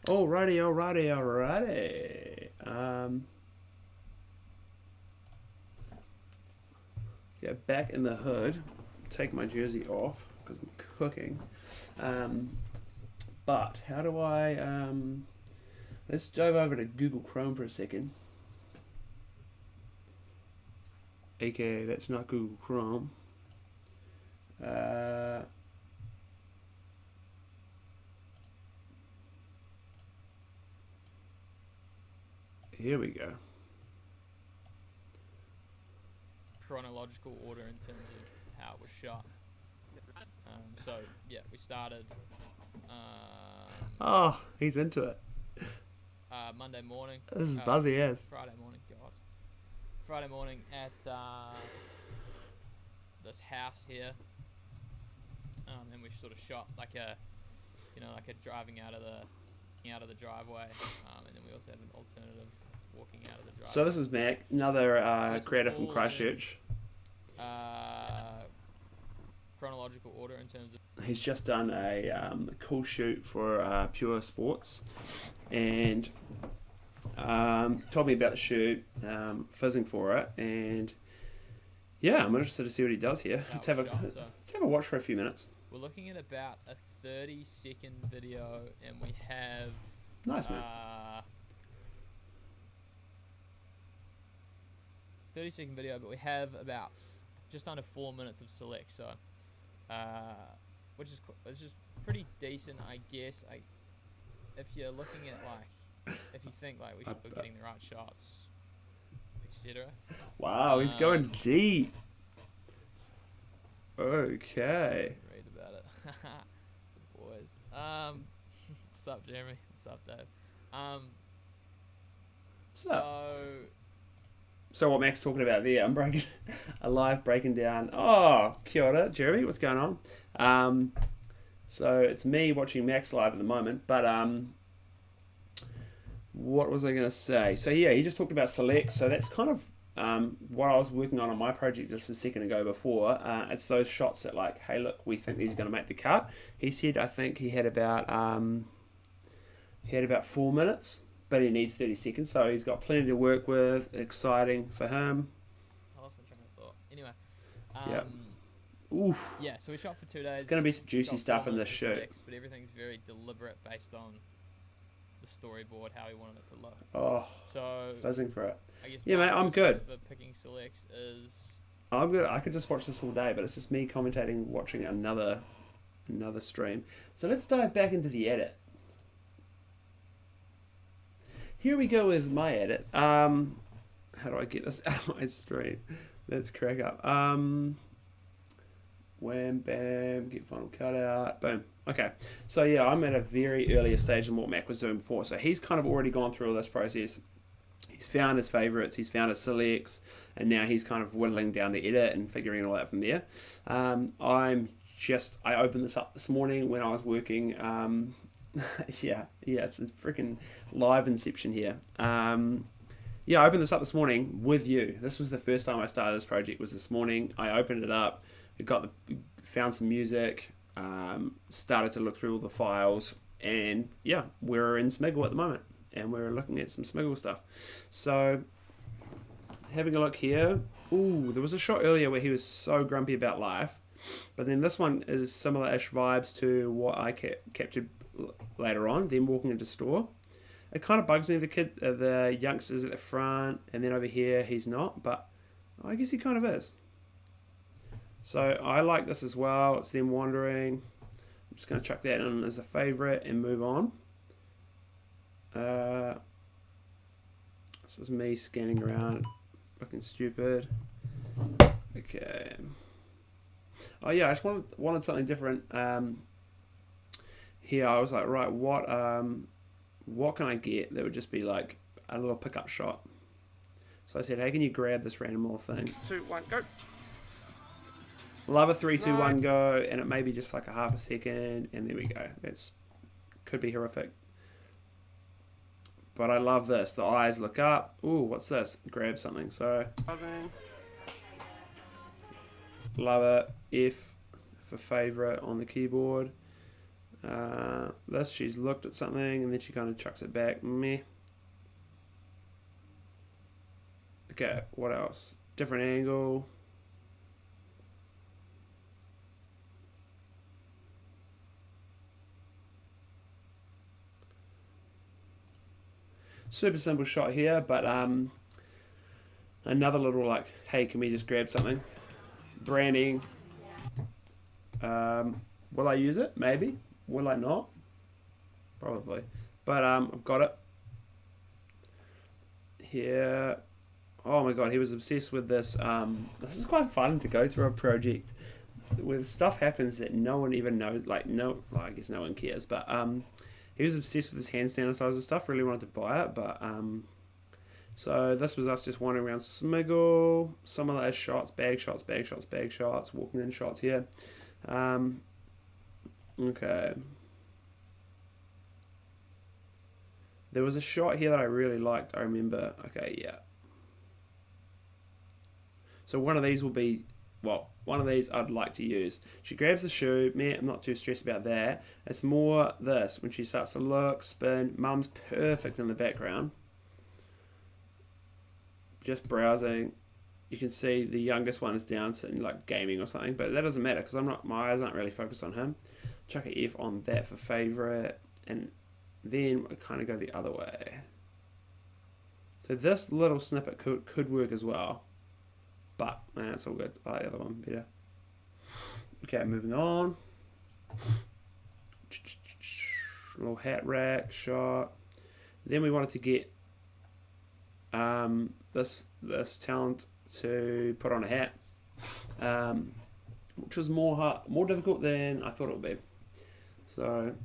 Alrighty. Yeah, back in the hood. Take my jersey off because I'm cooking. But how do I? Let's dive over to Google Chrome for a second. AKA, that's not Google Chrome. Here we go.
Chronological order in terms of how it was shot. So yeah, we started.
Oh, he's into it.
Monday morning.
This is buzzy as.
Friday morning, God. Friday morning at this house here, and we sort of shot like a driving out of the driveway, and then we also have an alternative walking out of the driveway.
So this is Mac, another creator from Christchurch.
Chronological order in terms of.
He's just done a cool shoot for Pure Sports, and told me about the shoot, fizzing for it, and yeah, I'm interested to see what he does here. Let's have a watch for a few minutes.
We're looking at about a 30-second video, and we have
nice, man.
30-second video, but we have about just under 4 minutes of select, so which is pretty decent, I guess. If you're looking at if you think we're getting the right shots, etc.
Wow, he's going deep. Okay.
Read about it. Good boys. What's up, Jeremy? What's up, Dave?
So what Mac's talking about there, I'm breaking down. Oh, kia ora, Jeremy, what's going on? So it's me watching Max live at the moment, but what was I going to say? So yeah, he just talked about select, so that's kind of what I was working on my project just a second ago before. It's those shots that hey look, we think he's going to make the cut. He said I think he had about 4 minutes, but he needs 30 seconds, so he's got plenty to work with. Exciting for him.
I lost my train of thought. Anyway,
yeah. Oof.
Yeah, so we shot for 2 days.
It's going to be some juicy
shot
stuff
4
in this
months of
shoot.
selects, but everything's very deliberate based on the storyboard, how we wanted it to look.
Oh,
So
buzzing for it.
I guess
Yeah,
my
mate, I'm
process
good.
for picking selects is
I'm good. I could just watch this all day, but it's just me commentating, watching another stream. So let's dive back into the edit. Here we go with my edit. How do I get this out of my stream? Let's crack up. Wham, bam, get final cutout, boom. Okay, so yeah, I'm at a very earlier stage than what Mac was doing before. So he's kind of already gone through all this process. He's found his favorites, he's found his selects, and now he's kind of whittling down the edit and figuring it all out from there. I opened this up this morning when I was working. Yeah, it's a freaking live inception here. Yeah, I opened this up this morning with you. This was the first time I started this project, was this morning. I opened it up, found some music, started to look through all the files, and yeah, we're in Smiggle at the moment, and we're looking at some Smiggle stuff. So, having a look here. Ooh, there was a shot earlier where he was so grumpy about life, but then this one is similar-ish vibes to what I captured later on, them walking into store. It kind of bugs me, the youngsters at the front, and then over here he's not, but I guess he kind of is. So I like this as well. It's them wandering. I'm just going to chuck that in as a favorite and move on. This is me scanning around, looking stupid. Okay. Oh yeah, I just wanted something different. Here I was like, right, what can I get that would just be like a little pickup shot? So I said, hey, can you grab this random little thing?
2, 1, go.
Love a 3, 2, 1, go, and it may be just like a half a second, and there we go. Could be horrific. But I love this. The eyes look up. Ooh, what's this? Grab something. So
Buzzing.
love it. F for favorite on the keyboard. This, she's looked at something and then she kind of chucks it back. Meh. Okay, what else? Different angle. Super simple shot here, but another little like, hey, can we just grab something? Branding. Will I use it? Maybe. Will I not? Probably. But I've got it. Here. Oh my god, he was obsessed with this. This is quite fun to go through a project where stuff happens that no one even knows. Like, I guess no one cares. But he was obsessed with this hand sanitizer stuff. Really wanted to buy it. But so this was us just wandering around Smiggle. Some of those shots, bag shots, walking in shots here. Okay. There was a shot here that I really liked, I remember. Okay, yeah. So one of these will be, well, one of these I'd like to use. She grabs the shoe. Man, I'm not too stressed about that. It's more this, when she starts to look, spin. Mum's perfect in the background. Just browsing. You can see the youngest one is down sitting like gaming or something, but that doesn't matter because my eyes aren't really focused on him. Chuck a F on that for favorite, and then I kind of go the other way. So this little snippet could work as well, but it's all good. I like the other one better. Okay, moving on. Little hat rack shot. Then we wanted to get this talent to put on a hat, which was more difficult than I thought it would be. So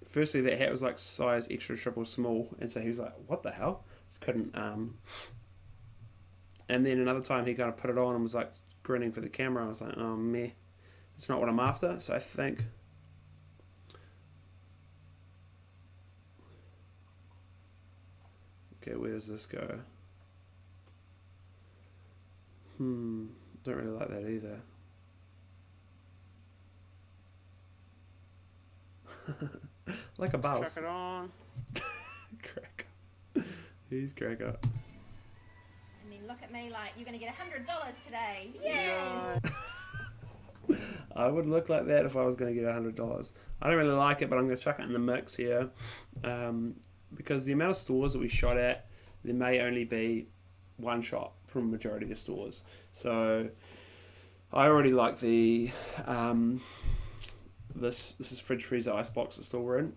firstly, that hat was like size extra triple small, and so he was like, what the hell? Just couldn't. And then another time he kind of put it on and was like grinning for the camera. I was like, oh meh, it's not what I'm after. So I think okay, where does this go? Don't really like that either. Like a boss.
Chuck it on.
Cracker. He's cracker.
And then look at me like you're going to get $100 today. Yay!
I would look like that if I was going to get $100. I don't really like it, but I'm going to chuck it in the mix here, because the amount of stores that we shot at, there may only be one shot from a majority of the stores. So I already like the this is fridge, freezer, icebox, the store we're in.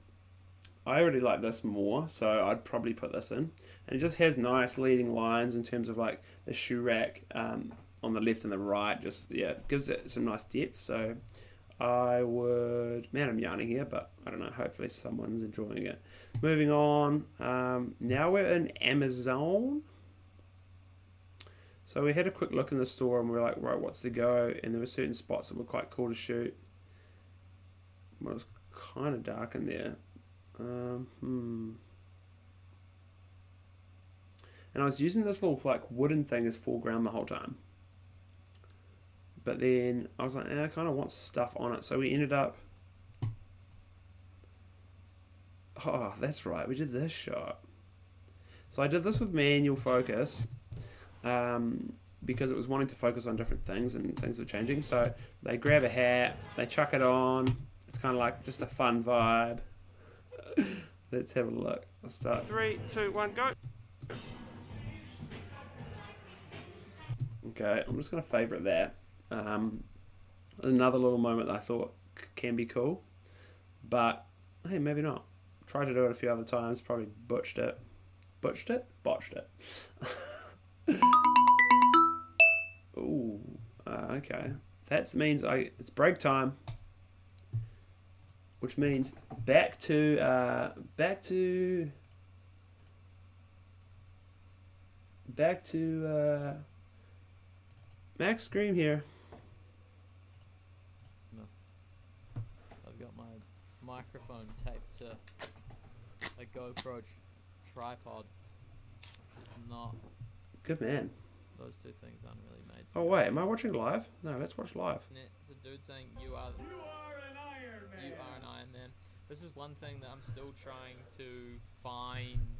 I already like this more, so I'd probably put this in. And it just has nice leading lines in terms of like the shoe rack on the left and the right. Just, yeah, gives it some nice depth. So I would, man, I'm yarning here, but I don't know, hopefully someone's enjoying it. Moving on, now we're in Amazon. So we had a quick look in the store and we were like, right, what's the go? And there were certain spots that were quite cool to shoot. Well, it was kind of dark in there. And I was using this little like wooden thing as foreground the whole time. But then I was like, I kind of want stuff on it. So we ended up... Oh, that's right. We did this shot. So I did this with manual focus. Because it was wanting to focus on different things and things were changing. So they grab a hat, they chuck it on. It's kind of like just a fun vibe. Let's have a look. I'll start. 3, 2, 1, go. Okay, I'm just going to favourite that. Another little moment that I thought can be cool. But, hey, maybe not. Tried to do it a few other times, probably botched it. Botched it? Botched it. Ooh, okay. That means it's break time, which means back to Max Scream here.
No. I've got my microphone taped to a GoPro tripod, which is not.
Good man.
Those two things aren't really made.
Oh wait, am I watching live? No, let's watch live.
It's a dude saying you are an Iron Man. You are an Iron Man. This is one thing that I'm still trying to find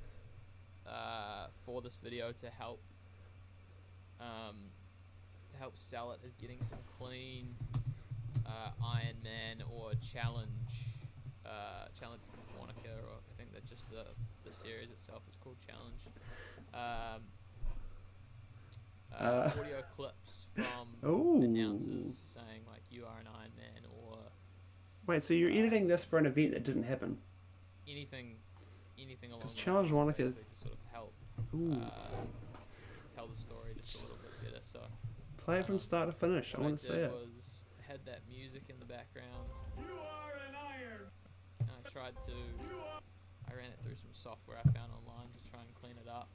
for this video to help sell it, is getting some clean Iron Man or challenge Wanaka, or I think that just the series itself is called Challenge. Audio clips from announcers saying like you are an Iron Man, or
wait, so you're editing this for an event that didn't happen?
Anything along those
Challenge
lines,
Wanaka
basically, to sort of help tell the story just a little bit better. So
play it from start to finish. I want to see it.
Had that music in the background.
You are an iron.
And I ran it through some software I found online to try and clean it up.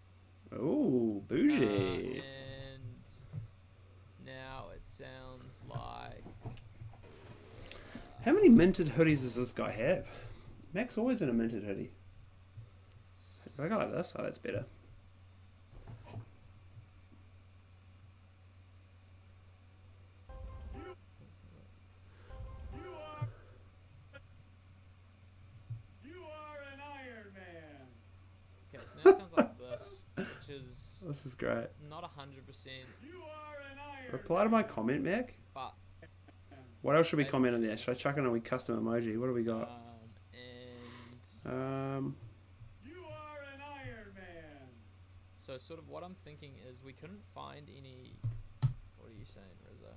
Ooh, bougie.
And now it sounds like...
How many minted hoodies does this guy have? Mac's always in a minted hoodie. If I go like this, oh, that's better.
You are an Iron Man.
Okay, so now it sounds like this, which is
This is great.
not 100%,
You are an Iron.
Reply to my comment, Mac.
but
What else should we comment on there? Should I chuck in a wee custom emoji? What do we got?
and
You are an Iron Man.
so sort of what I'm thinking is we couldn't find any... What are you saying, Rizzo?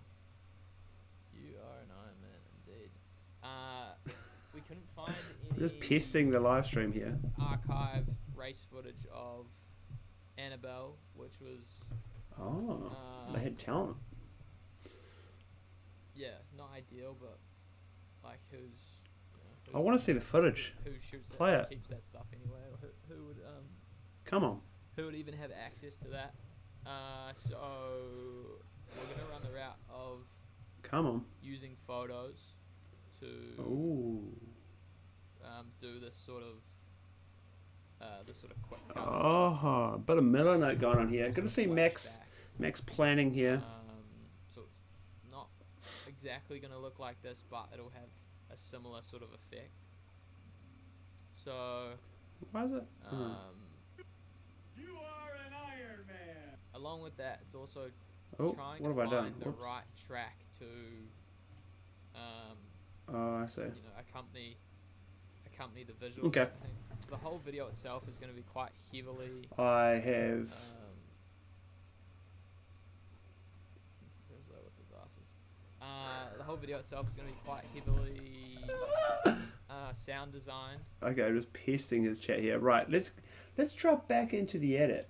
You are an Iron Man indeed. We couldn't find any...
Just pesting the live stream here.
archived race footage of Annabelle, which was
Oh, they had talent.
yeah, not ideal, but like who's
I want to see the footage.
who shoots
Play
that,
it.
keeps that stuff anyway, or who would
Come on.
who would even have access to that? So we're gonna run the route of
Come on.
using photos to
Ooh.
do this sort of quick cut.
Oh, a bit of Miller note going on here. Good to see Max.
flashback.
Max planning here.
So it's not exactly going to look like this, but it'll have a similar sort of effect. So,
Why is it?
You are an Iron Man.
along with that, it's also
Oh,
trying
what
to
have I done?
find the
Whoops.
right track to,
Oh, I see.
accompany the visuals.
Okay.
I think the whole video itself is going to be quite heavily.
I have.
Where's that with the glasses? The whole video itself is going to be quite heavily sound designed.
Okay, I'm just pasting his chat here. Right, let's drop back into the edit.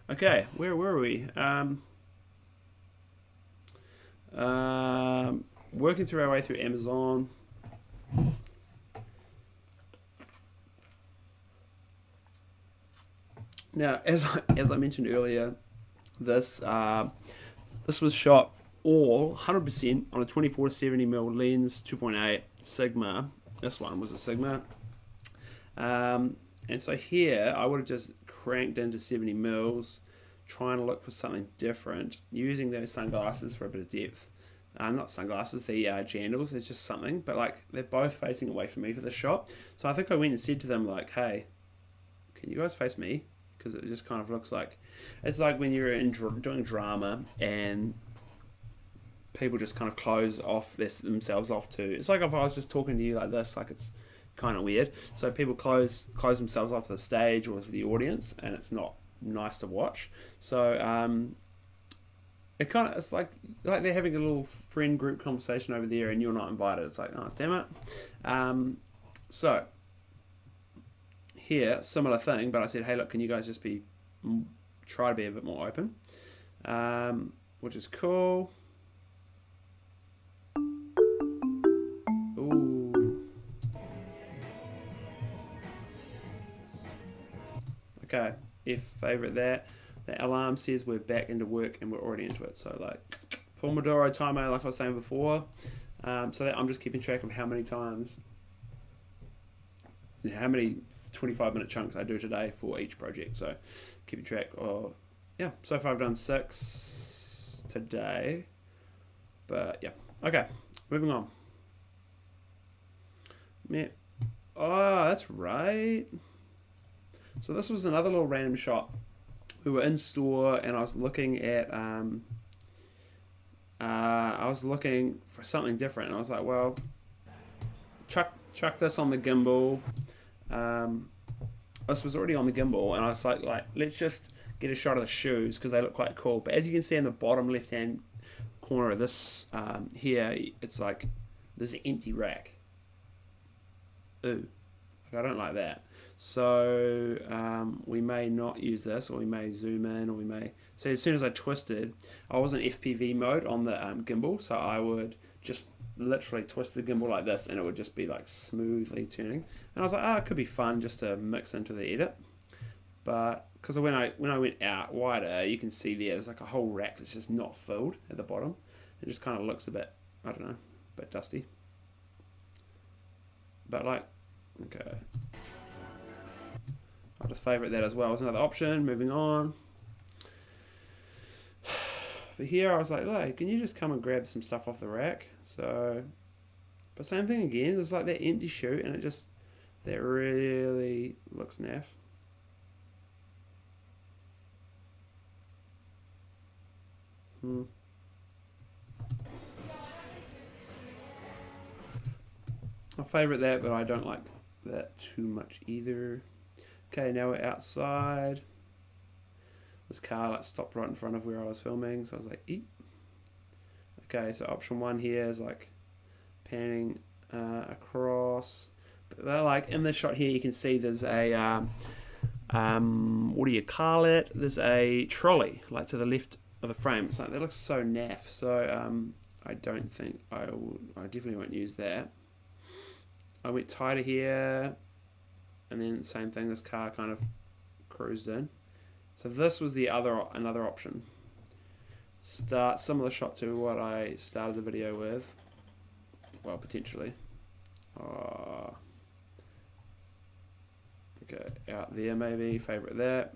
Okay, where were we? Working through our way through Amazon. Now, as I mentioned earlier, this was shot all 100% on a 24-70mm lens, 2.8 Sigma. This one was a Sigma. And so here I would have just cranked into 70mm, trying to look for something different, using those sunglasses for a bit of depth. Not sunglasses, the jandals, it's just something, but like they're both facing away from me for the shot. So I think I went and said to them like, hey, can you guys face me? Because it just kind of looks like, it's like when you're doing drama and people just kind of close off themselves off too. It's like if I was just talking to you like this, like it's kind of weird. So people close themselves off to the stage or to the audience, and it's not nice to watch. So it's like they're having a little friend group conversation over there, and you're not invited. It's like, oh damn it. So here, similar thing, but I said, hey look, can you guys just try to be a bit more open, which is cool. Ooh. Okay, favorite that. The alarm says we're back into work and we're already into it. So like Pomodoro timer, like I was saying before. So that I'm just keeping track of how many times, how many 25-minute chunks I do today for each project. So keeping track of, yeah, so far I've done 6 today. But yeah, okay, moving on. Man, oh, that's right. So this was another little random shot. We were in store and I was looking at I was looking for something different, and I was like, well, chuck this on the gimbal. This was already on the gimbal, and I was like let's just get a shot of the shoes because they look quite cool. But as you can see in the bottom left hand corner of this here, it's like there's an empty rack. Ooh, I don't like that. So we may not use this, or we may zoom in, or we may... So as soon as I twisted, I was in FPV mode on the gimbal, so I would just literally twist the gimbal like this, and it would just be like smoothly turning. And I was like, it could be fun just to mix into the edit. But because when I went out wider, you can see there's like a whole rack that's just not filled at the bottom. It just kind of looks a bit, I don't know, a bit dusty. But like, okay. I'll just favourite that as well as another option. Moving on. For here, I was like, hey, can you just come and grab some stuff off the rack? So, but same thing again. There's like that empty chute, and that really looks naff. I favourite that, but I don't like that too much either. Okay, now we're outside. This car like stopped right in front of where I was filming, so I was like, eep. Okay, so option 1 here is like panning across. But like in this shot here, you can see there's a what do you call it? There's a trolley like to the left of the frame. It's like that looks so naff. So I don't think I definitely won't use that. I went tighter here, and then same thing. This car kind of cruised in. So this was another option. Start similar shot to what I started the video with. Well, potentially. Okay, out there maybe. Favorite that.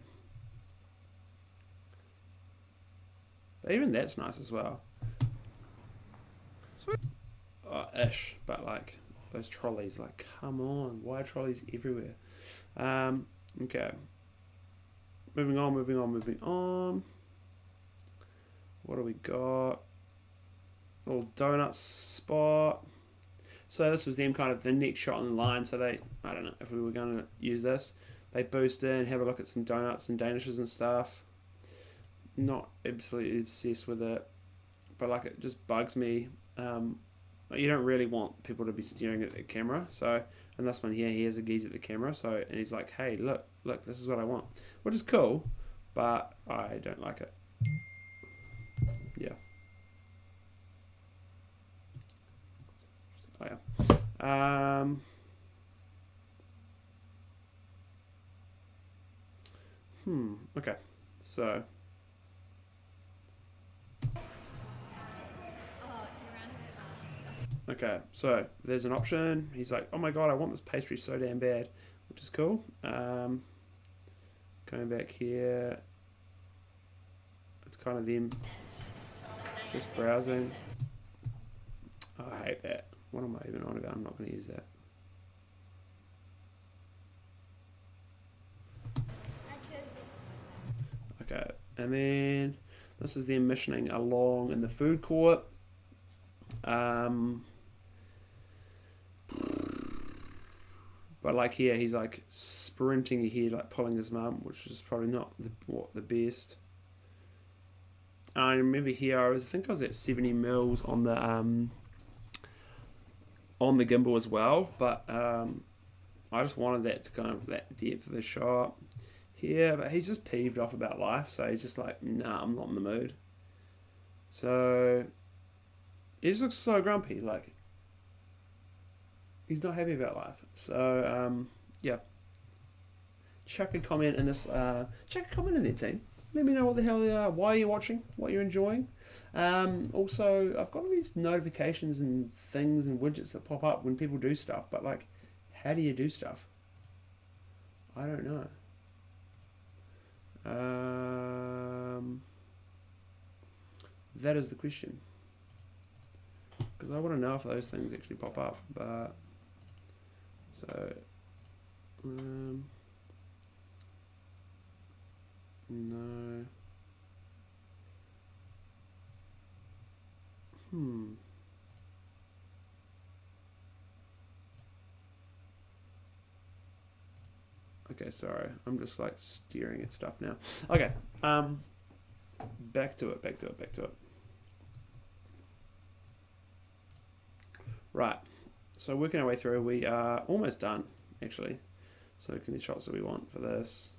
But even that's nice as well. Ish, but like those trolleys, like come on, why are trolleys everywhere? Okay. moving on, moving on, moving on. What do we got? Little donut spot. So this was them kind of the next shot on the line. So they, I don't know if we were going to use this. They boost in, have a look at some donuts and danishes and stuff. Not absolutely obsessed with it, but like it just bugs me. You don't really want people to be staring at the camera. So in this one here, he has a gaze at the camera. So and he's like, "Hey, look, this is what I want," which is cool, but I don't like it. Yeah. Oh yeah. Okay. So. Okay, so there's an option. He's like, "Oh my god, I want this pastry so damn bad," which is cool. Going back here, it's kind of them just browsing. Oh, I hate that. What am I even on about? I'm not going to use that. Okay, and then this is them missioning along in the food court. But like here, he's like sprinting ahead, like pulling his mum, which is probably not the best. I remember here, I think I was at 70 mils on the gimbal as well, but I just wanted that to kind of that depth of the shot here. But he's just peeved off about life, so he's just like, "Nah, I'm not in the mood." So he just looks so grumpy, like he's not happy about life. So yeah, chuck a comment in this. Chuck a comment in there, team. Let me know what the hell they are, why you're watching, what you're enjoying. Also, I've got all these notifications and things and widgets that pop up when people do stuff, but like, how do you do stuff? I don't know. That is the question. Because I want to know if those things actually pop up, but so no. Okay, sorry. I'm just like staring at stuff now. Okay. Back to it. Right. So working our way through, we are almost done, actually. So looking at the shots that we want for this.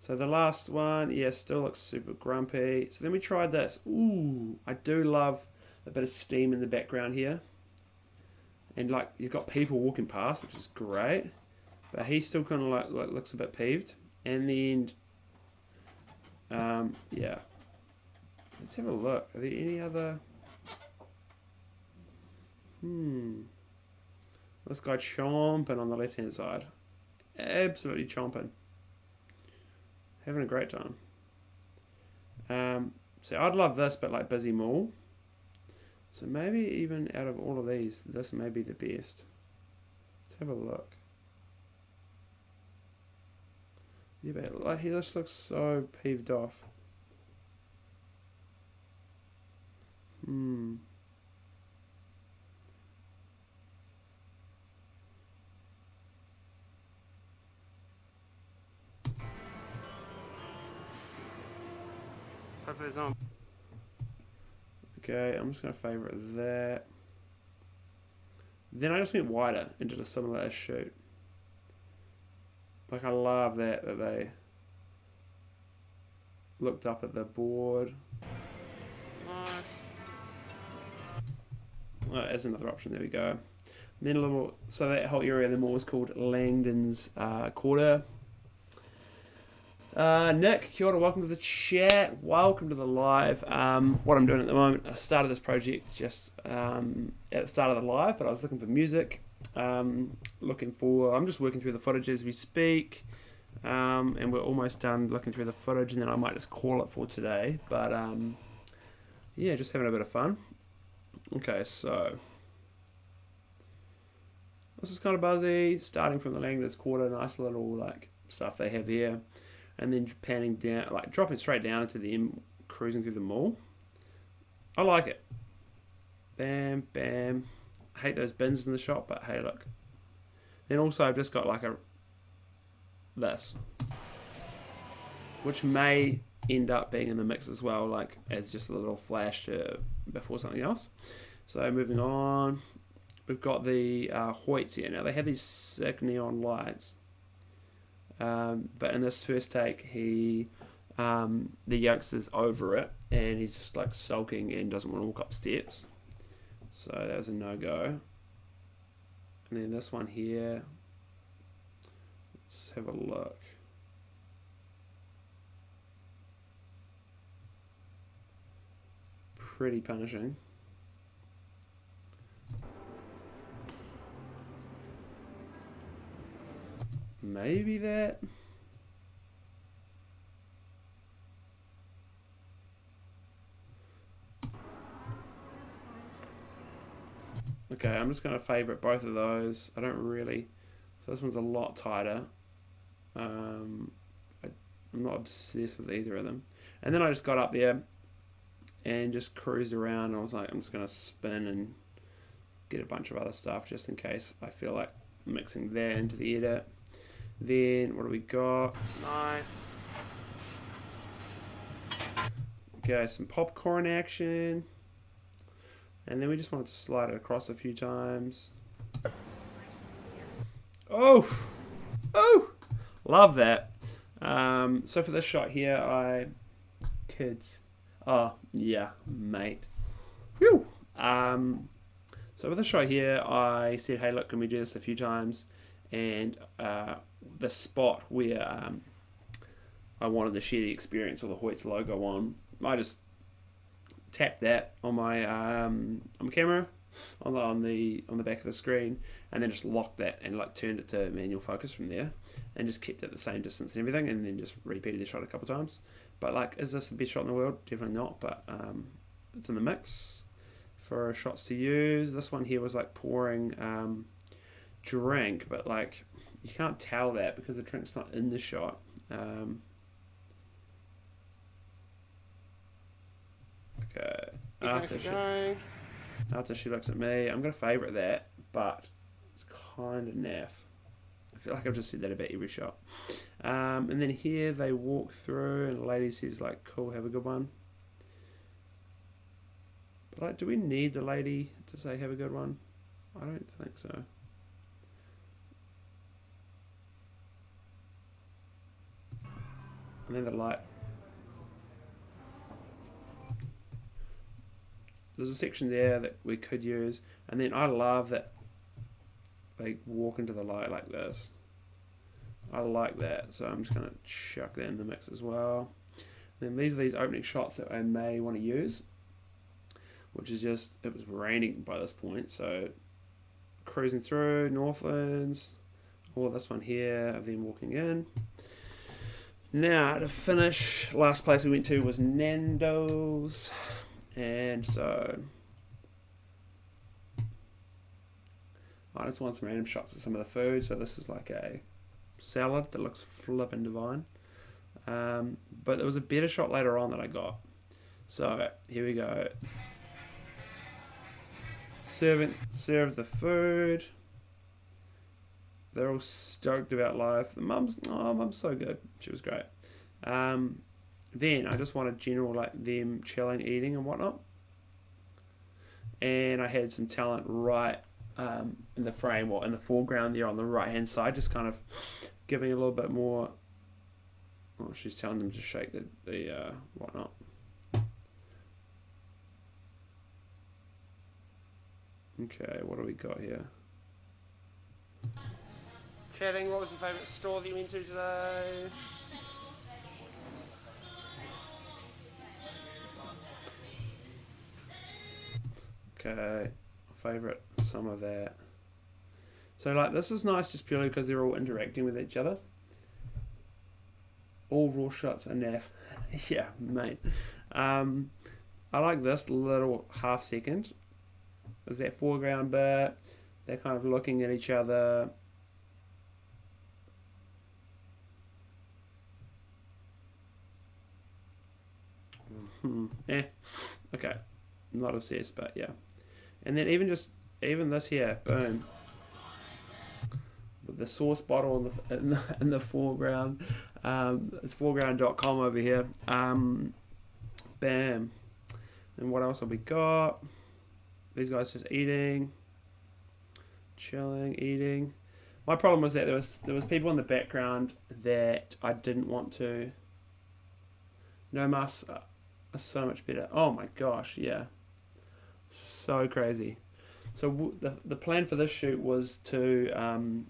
So the last one, yeah, still looks super grumpy. So then we tried this. Ooh, I do love a bit of steam in the background here. And like, you've got people walking past, which is great. But he still kind of like looks a bit peeved. And then, yeah. Let's have a look. Are there any other... This guy chomping on the left-hand side. Absolutely chomping. Having a great time. So I'd love this, but like busy mall. So maybe even out of all of these, this may be the best. Let's have a look. Yeah, but like he just looks so peeved off. Hopefully it's on. Okay, I'm just going to favorite that. Then I just went wider and did a similar shoot. Like I love that they looked up at the board. Nice. Oh, as another option, there we go. And then a little, so that whole area of the mall is called Langdon's Quarter. Nick, kia ora, welcome to the chat, welcome to the live. What I'm doing at the moment, I started this project just at the start of the live, but I was looking for music, I'm just working through the footage as we speak, and we're almost done looking through the footage, and then I might just call it for today, but yeah, just having a bit of fun. Okay, so this is kind of buzzy, starting from the Langdon's Quarter, nice little like stuff they have here. and then panning down, like dropping straight down into them cruising through the mall. I like it. Bam, bam. I hate those bins in the shop, but hey, look. Then also I've just got like this, which may end up being in the mix as well, like as just a little flash before something else. So moving on, we've got the Hoyts here. Now they have these sick neon lights, but in this first take, the youngster's over it, and he's just like sulking and doesn't want to walk up steps. So that was a no-go. And then this one here, let's have a look. Pretty punishing. Maybe that. Okay, I'm just going to favourite both of those. I don't really... So this one's a lot tighter. I'm not obsessed with either of them. And then I just got up there and just cruised around. And I was like, I'm just going to spin and get a bunch of other stuff just in case I feel like mixing that into the edit. Then, what do we got? Nice. Okay, some popcorn action. And then we just wanted to slide it across a few times. Oh! Oh! Love that. So for this shot here, kids. Oh, yeah, mate. Whew! So with this shot here, I said, hey, look, can we do this a few times? And the spot where I wanted to share the experience with the Hoyts logo on, I just tapped that on my camera on the back of the screen, and then just locked that and like turned it to manual focus from there, and just kept it the same distance and everything, and then just repeated the shot a couple times. But like, is this the best shot in the world? Definitely not, but it's in the mix for shots to use. This one here was like pouring drink, but like you can't tell that because the drink's not in the shot. Okay. After she looks at me, I'm going to favourite that, but it's kind of naff. I feel like I've just said that about every shot. And then here they walk through and the lady says like, cool, have a good one. But like, do we need the lady to say have a good one? I don't think so. And then the light. There's a section there that we could use, and then I love that they walk into the light like this. I like that, so I'm just going to chuck that in the mix as well. Then these are these opening shots that I may want to use, which is just, it was raining by this point, so cruising through Northlands, or this one here of them walking in. Now to finish, last place we went to was Nando's. And so I just want some random shots of some of the food. So this is like a salad that looks flippin' divine. But there was a better shot later on that I got. So here we go. Serve the food. They're all stoked about life. Mum's so good. She was great. Then I just wanted general like them chilling, eating and whatnot. And I had some talent right in the frame or in the foreground there on the right hand side, just kind of giving a little bit more. Oh, she's telling them to shake the whatnot. Okay, what do we got here? Chatting, what was the favourite store that you went to today? Okay, favourite some of that. So like this is nice just purely because they're all interacting with each other. All raw shots are naff. Yeah, mate. I like this little half second. There's that foreground bit. They're kind of looking at each other. Okay, not obsessed, but yeah. And then even this here, boom, with the sauce bottle in the foreground. It's foreground.com over here. Bam. And what else have we got? These guys just eating, chilling, eating. My problem was that there was people in the background that I didn't want to. No masks are so much better. Oh my gosh, yeah, so crazy. So the plan for this shoot was to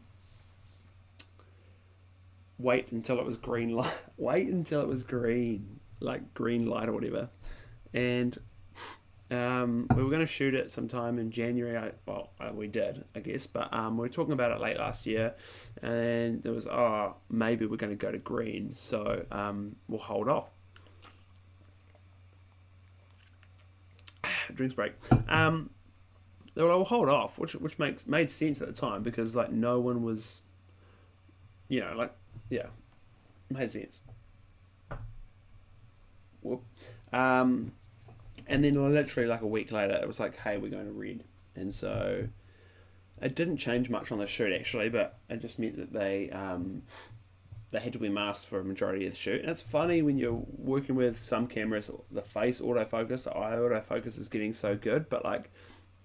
wait until it was green light. Wait until it was green, like green light or whatever, and. We were going to shoot it sometime in January. We did, I guess, but we were talking about it late last year, and there was, maybe we're going to go to green, so we'll hold off. Drinks break. They were like, we'll hold off, which made sense at the time because like no one was, made sense. Whoop. And then literally like a week later, it was like, hey, we're going to red. And so it didn't change much on the shoot actually, but it just meant that they had to wear masks for a majority of the shoot. And it's funny when you're working with some cameras, the face autofocus, the eye autofocus is getting so good, but like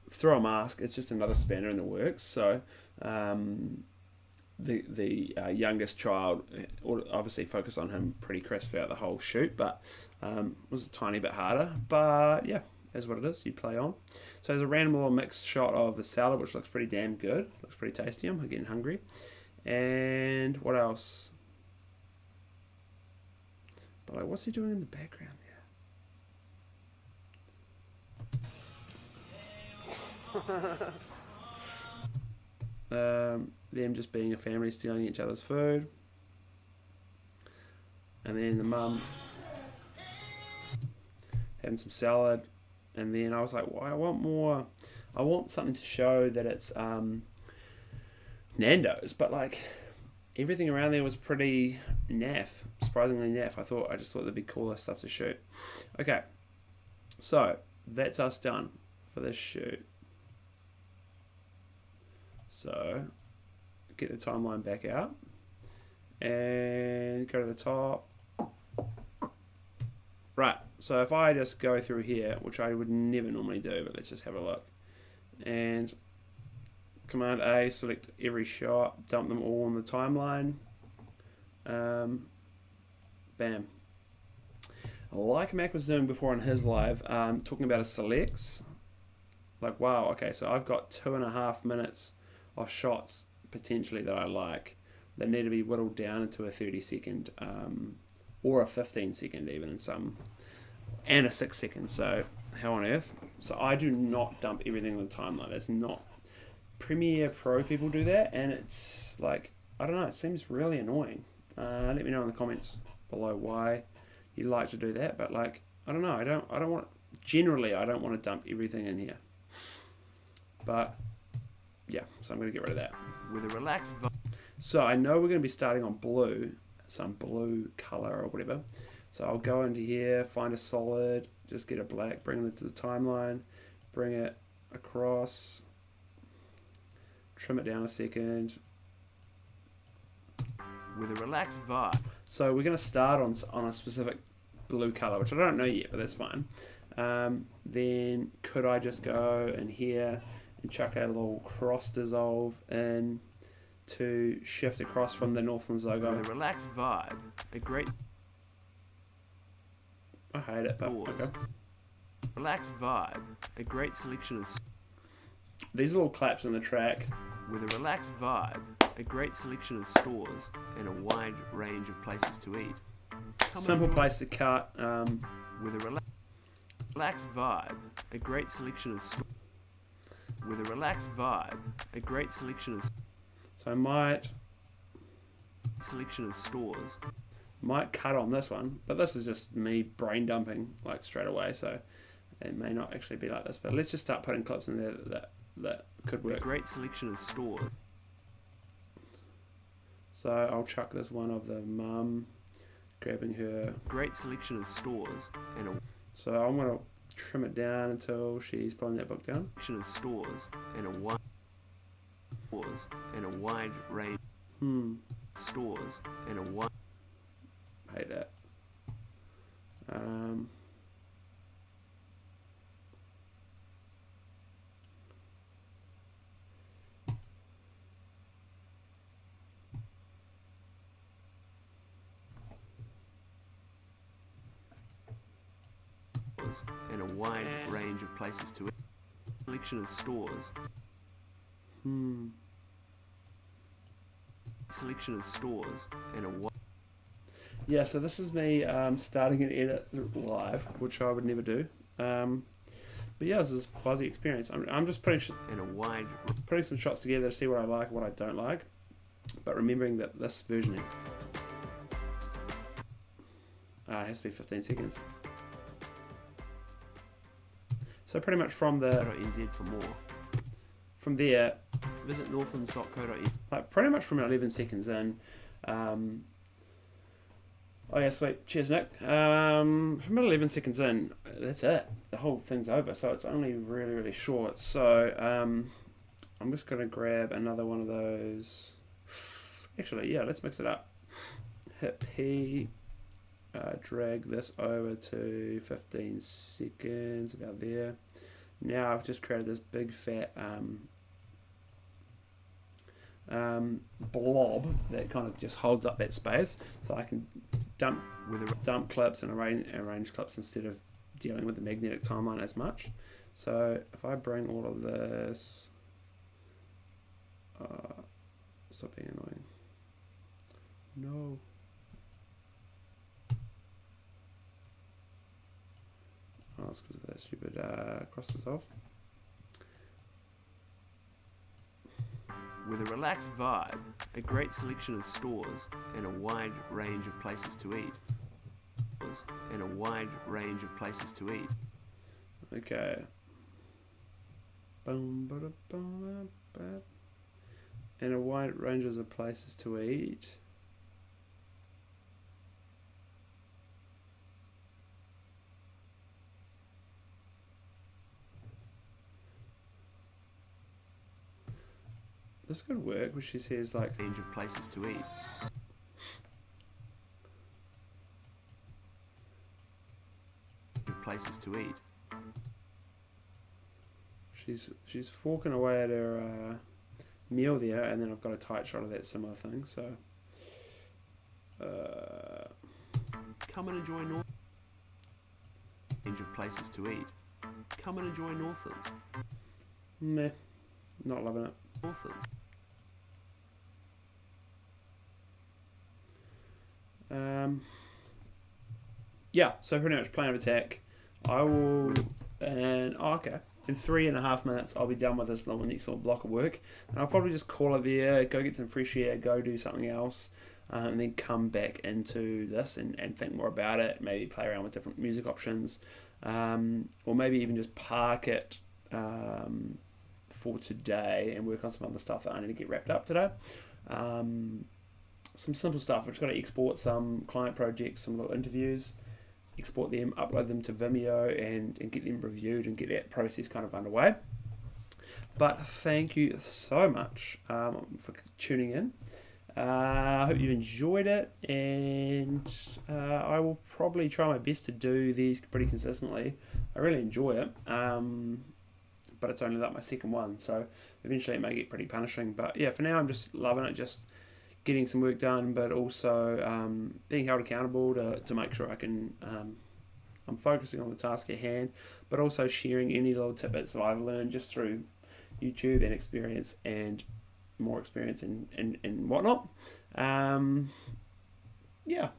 throw a mask, it's just another spanner in the works. So the youngest child, obviously focused on him pretty crisp throughout the whole shoot, but was a tiny bit harder, but yeah, is what it is. You play on. So there's a random little mixed shot of the salad, which looks pretty damn good. Looks pretty tasty. I'm getting hungry. And what else? But like, what's he doing in the background there? Them just being a family, stealing each other's food, and then the mum having some salad, and then I was like, well, I want more. I want something to show that it's Nando's, but like everything around there was pretty naff, surprisingly naff. I just thought there'd be cooler stuff to shoot. Okay, so that's us done for this shoot. So get the timeline back out and go to the top. Right, so if I just go through here, which I would never normally do, but let's just have a look. And Command A, select every shot, dump them all on the timeline. Bam. Like Mac was doing before on his live, talking about his selects. Like, wow, okay, so I've got 2.5 minutes of shots potentially that I like that need to be whittled down into a 30-second or a 15-second even in some, and a 6-second. So how on earth? So I do not dump everything on the timeline. That's not Premiere Pro people do that, and it's like, I don't know, it seems really annoying. Let me know in the comments below why you like to do that, but like, I don't know, I don't want to dump everything in here. But yeah, so I'm going to get rid of that.
With a relaxed vibe.
So I know we're going to be starting on blue, some blue color or whatever. So I'll go into here, find a solid, just get a black, bring it to the timeline, bring it across, trim it down a second.
With a relaxed vibe.
So we're going to start on a specific blue color, which I don't know yet, but that's fine. Then could I just go in here and chuck a little cross dissolve in to shift across from the Northlands logo.
With a relaxed vibe. A great...
I hate it, but okay.
Relaxed vibe. A great selection of...
These little claps in the track.
With a relaxed vibe. A great selection of stores and a wide range of places to eat.
Simple place to cut.
With a relaxed vibe. A great selection of stores. With a relaxed vibe. A great selection of...
So I might
stores.
Might cut on this one, but this is just me brain dumping like straight away, so it may not actually be like this. But let's just start putting clips in there that could work.
A great selection of stores.
So I'll chuck this one of the mum grabbing her.
Great selection of stores and a...
So I'm going to trim it down until she's pulling that book down.
Selection of stores and a wide range stores and a wide
Hate that.
and a wide range of places to eat. Selection of stores. Selection of stores and a wide.
Yeah, so this is me starting an edit live, which I would never do. But yeah, this is a fuzzy experience. I'm just putting some shots together to see what I like and what I don't like. But remembering that this version has to be 15 seconds. So pretty much from
NZ for more.
From there,
Visit northlands.co.nz.
like pretty much from 11 seconds in. Oh yeah, sweet. Cheers, Nick. From about 11 seconds in, that's it. The whole thing's over. So it's only really, really short. So I'm just going to grab another one of those. Actually, yeah, let's mix it up. Hit P. Drag this over to 15 seconds, about there. Now I've just created this big fat blob that kind of just holds up that space, so I can dump clips and arrange clips instead of dealing with the magnetic timeline as much. So if I bring all of this, stop being annoying. No. Oh, it's because of that stupid cross dissolve.
With a relaxed vibe, a great selection of stores, and a wide range of places to eat.
Okay. Boom, ba-da, boom, ba. And a wide range of places to eat. This could work, where she says like
Range of places to eat.
She's forking away at her meal there, and then I've got a tight shot of that similar thing. So
Come and enjoy North. Range of places to eat. Come and enjoy Northlands.
meh, not loving it.
Northlands.
Yeah, so pretty much plan of attack. I will, and okay, in 3.5 minutes I'll be done with this next little block of work, and I'll probably just call it there, go get some fresh air, go do something else, and then come back into this and think more about it, maybe play around with different music options, or maybe even just park it for today and work on some other stuff that I need to get wrapped up today. Some simple stuff. I've just got to export some client projects, some little interviews, export them, upload them to Vimeo, and get them reviewed and get that process kind of underway. But thank you so much for tuning in. I hope you enjoyed it, and I will probably try my best to do these pretty consistently. I really enjoy it, but it's only like my second one, so eventually it may get pretty punishing. But yeah, for now I'm just loving it, just getting some work done, but also being held accountable to make sure I can I'm focusing on the task at hand, but also sharing any little tidbits that I've learned just through YouTube and experience and more experience and whatnot. Yeah,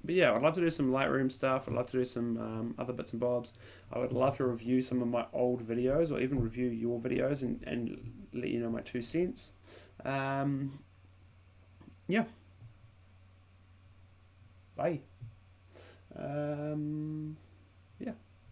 but yeah, I'd love to do some Lightroom stuff. I'd love to do some other bits and bobs. I would love to review some of my old videos, or even review your videos and let you know my 2 cents. Yeah. Bye. Yeah.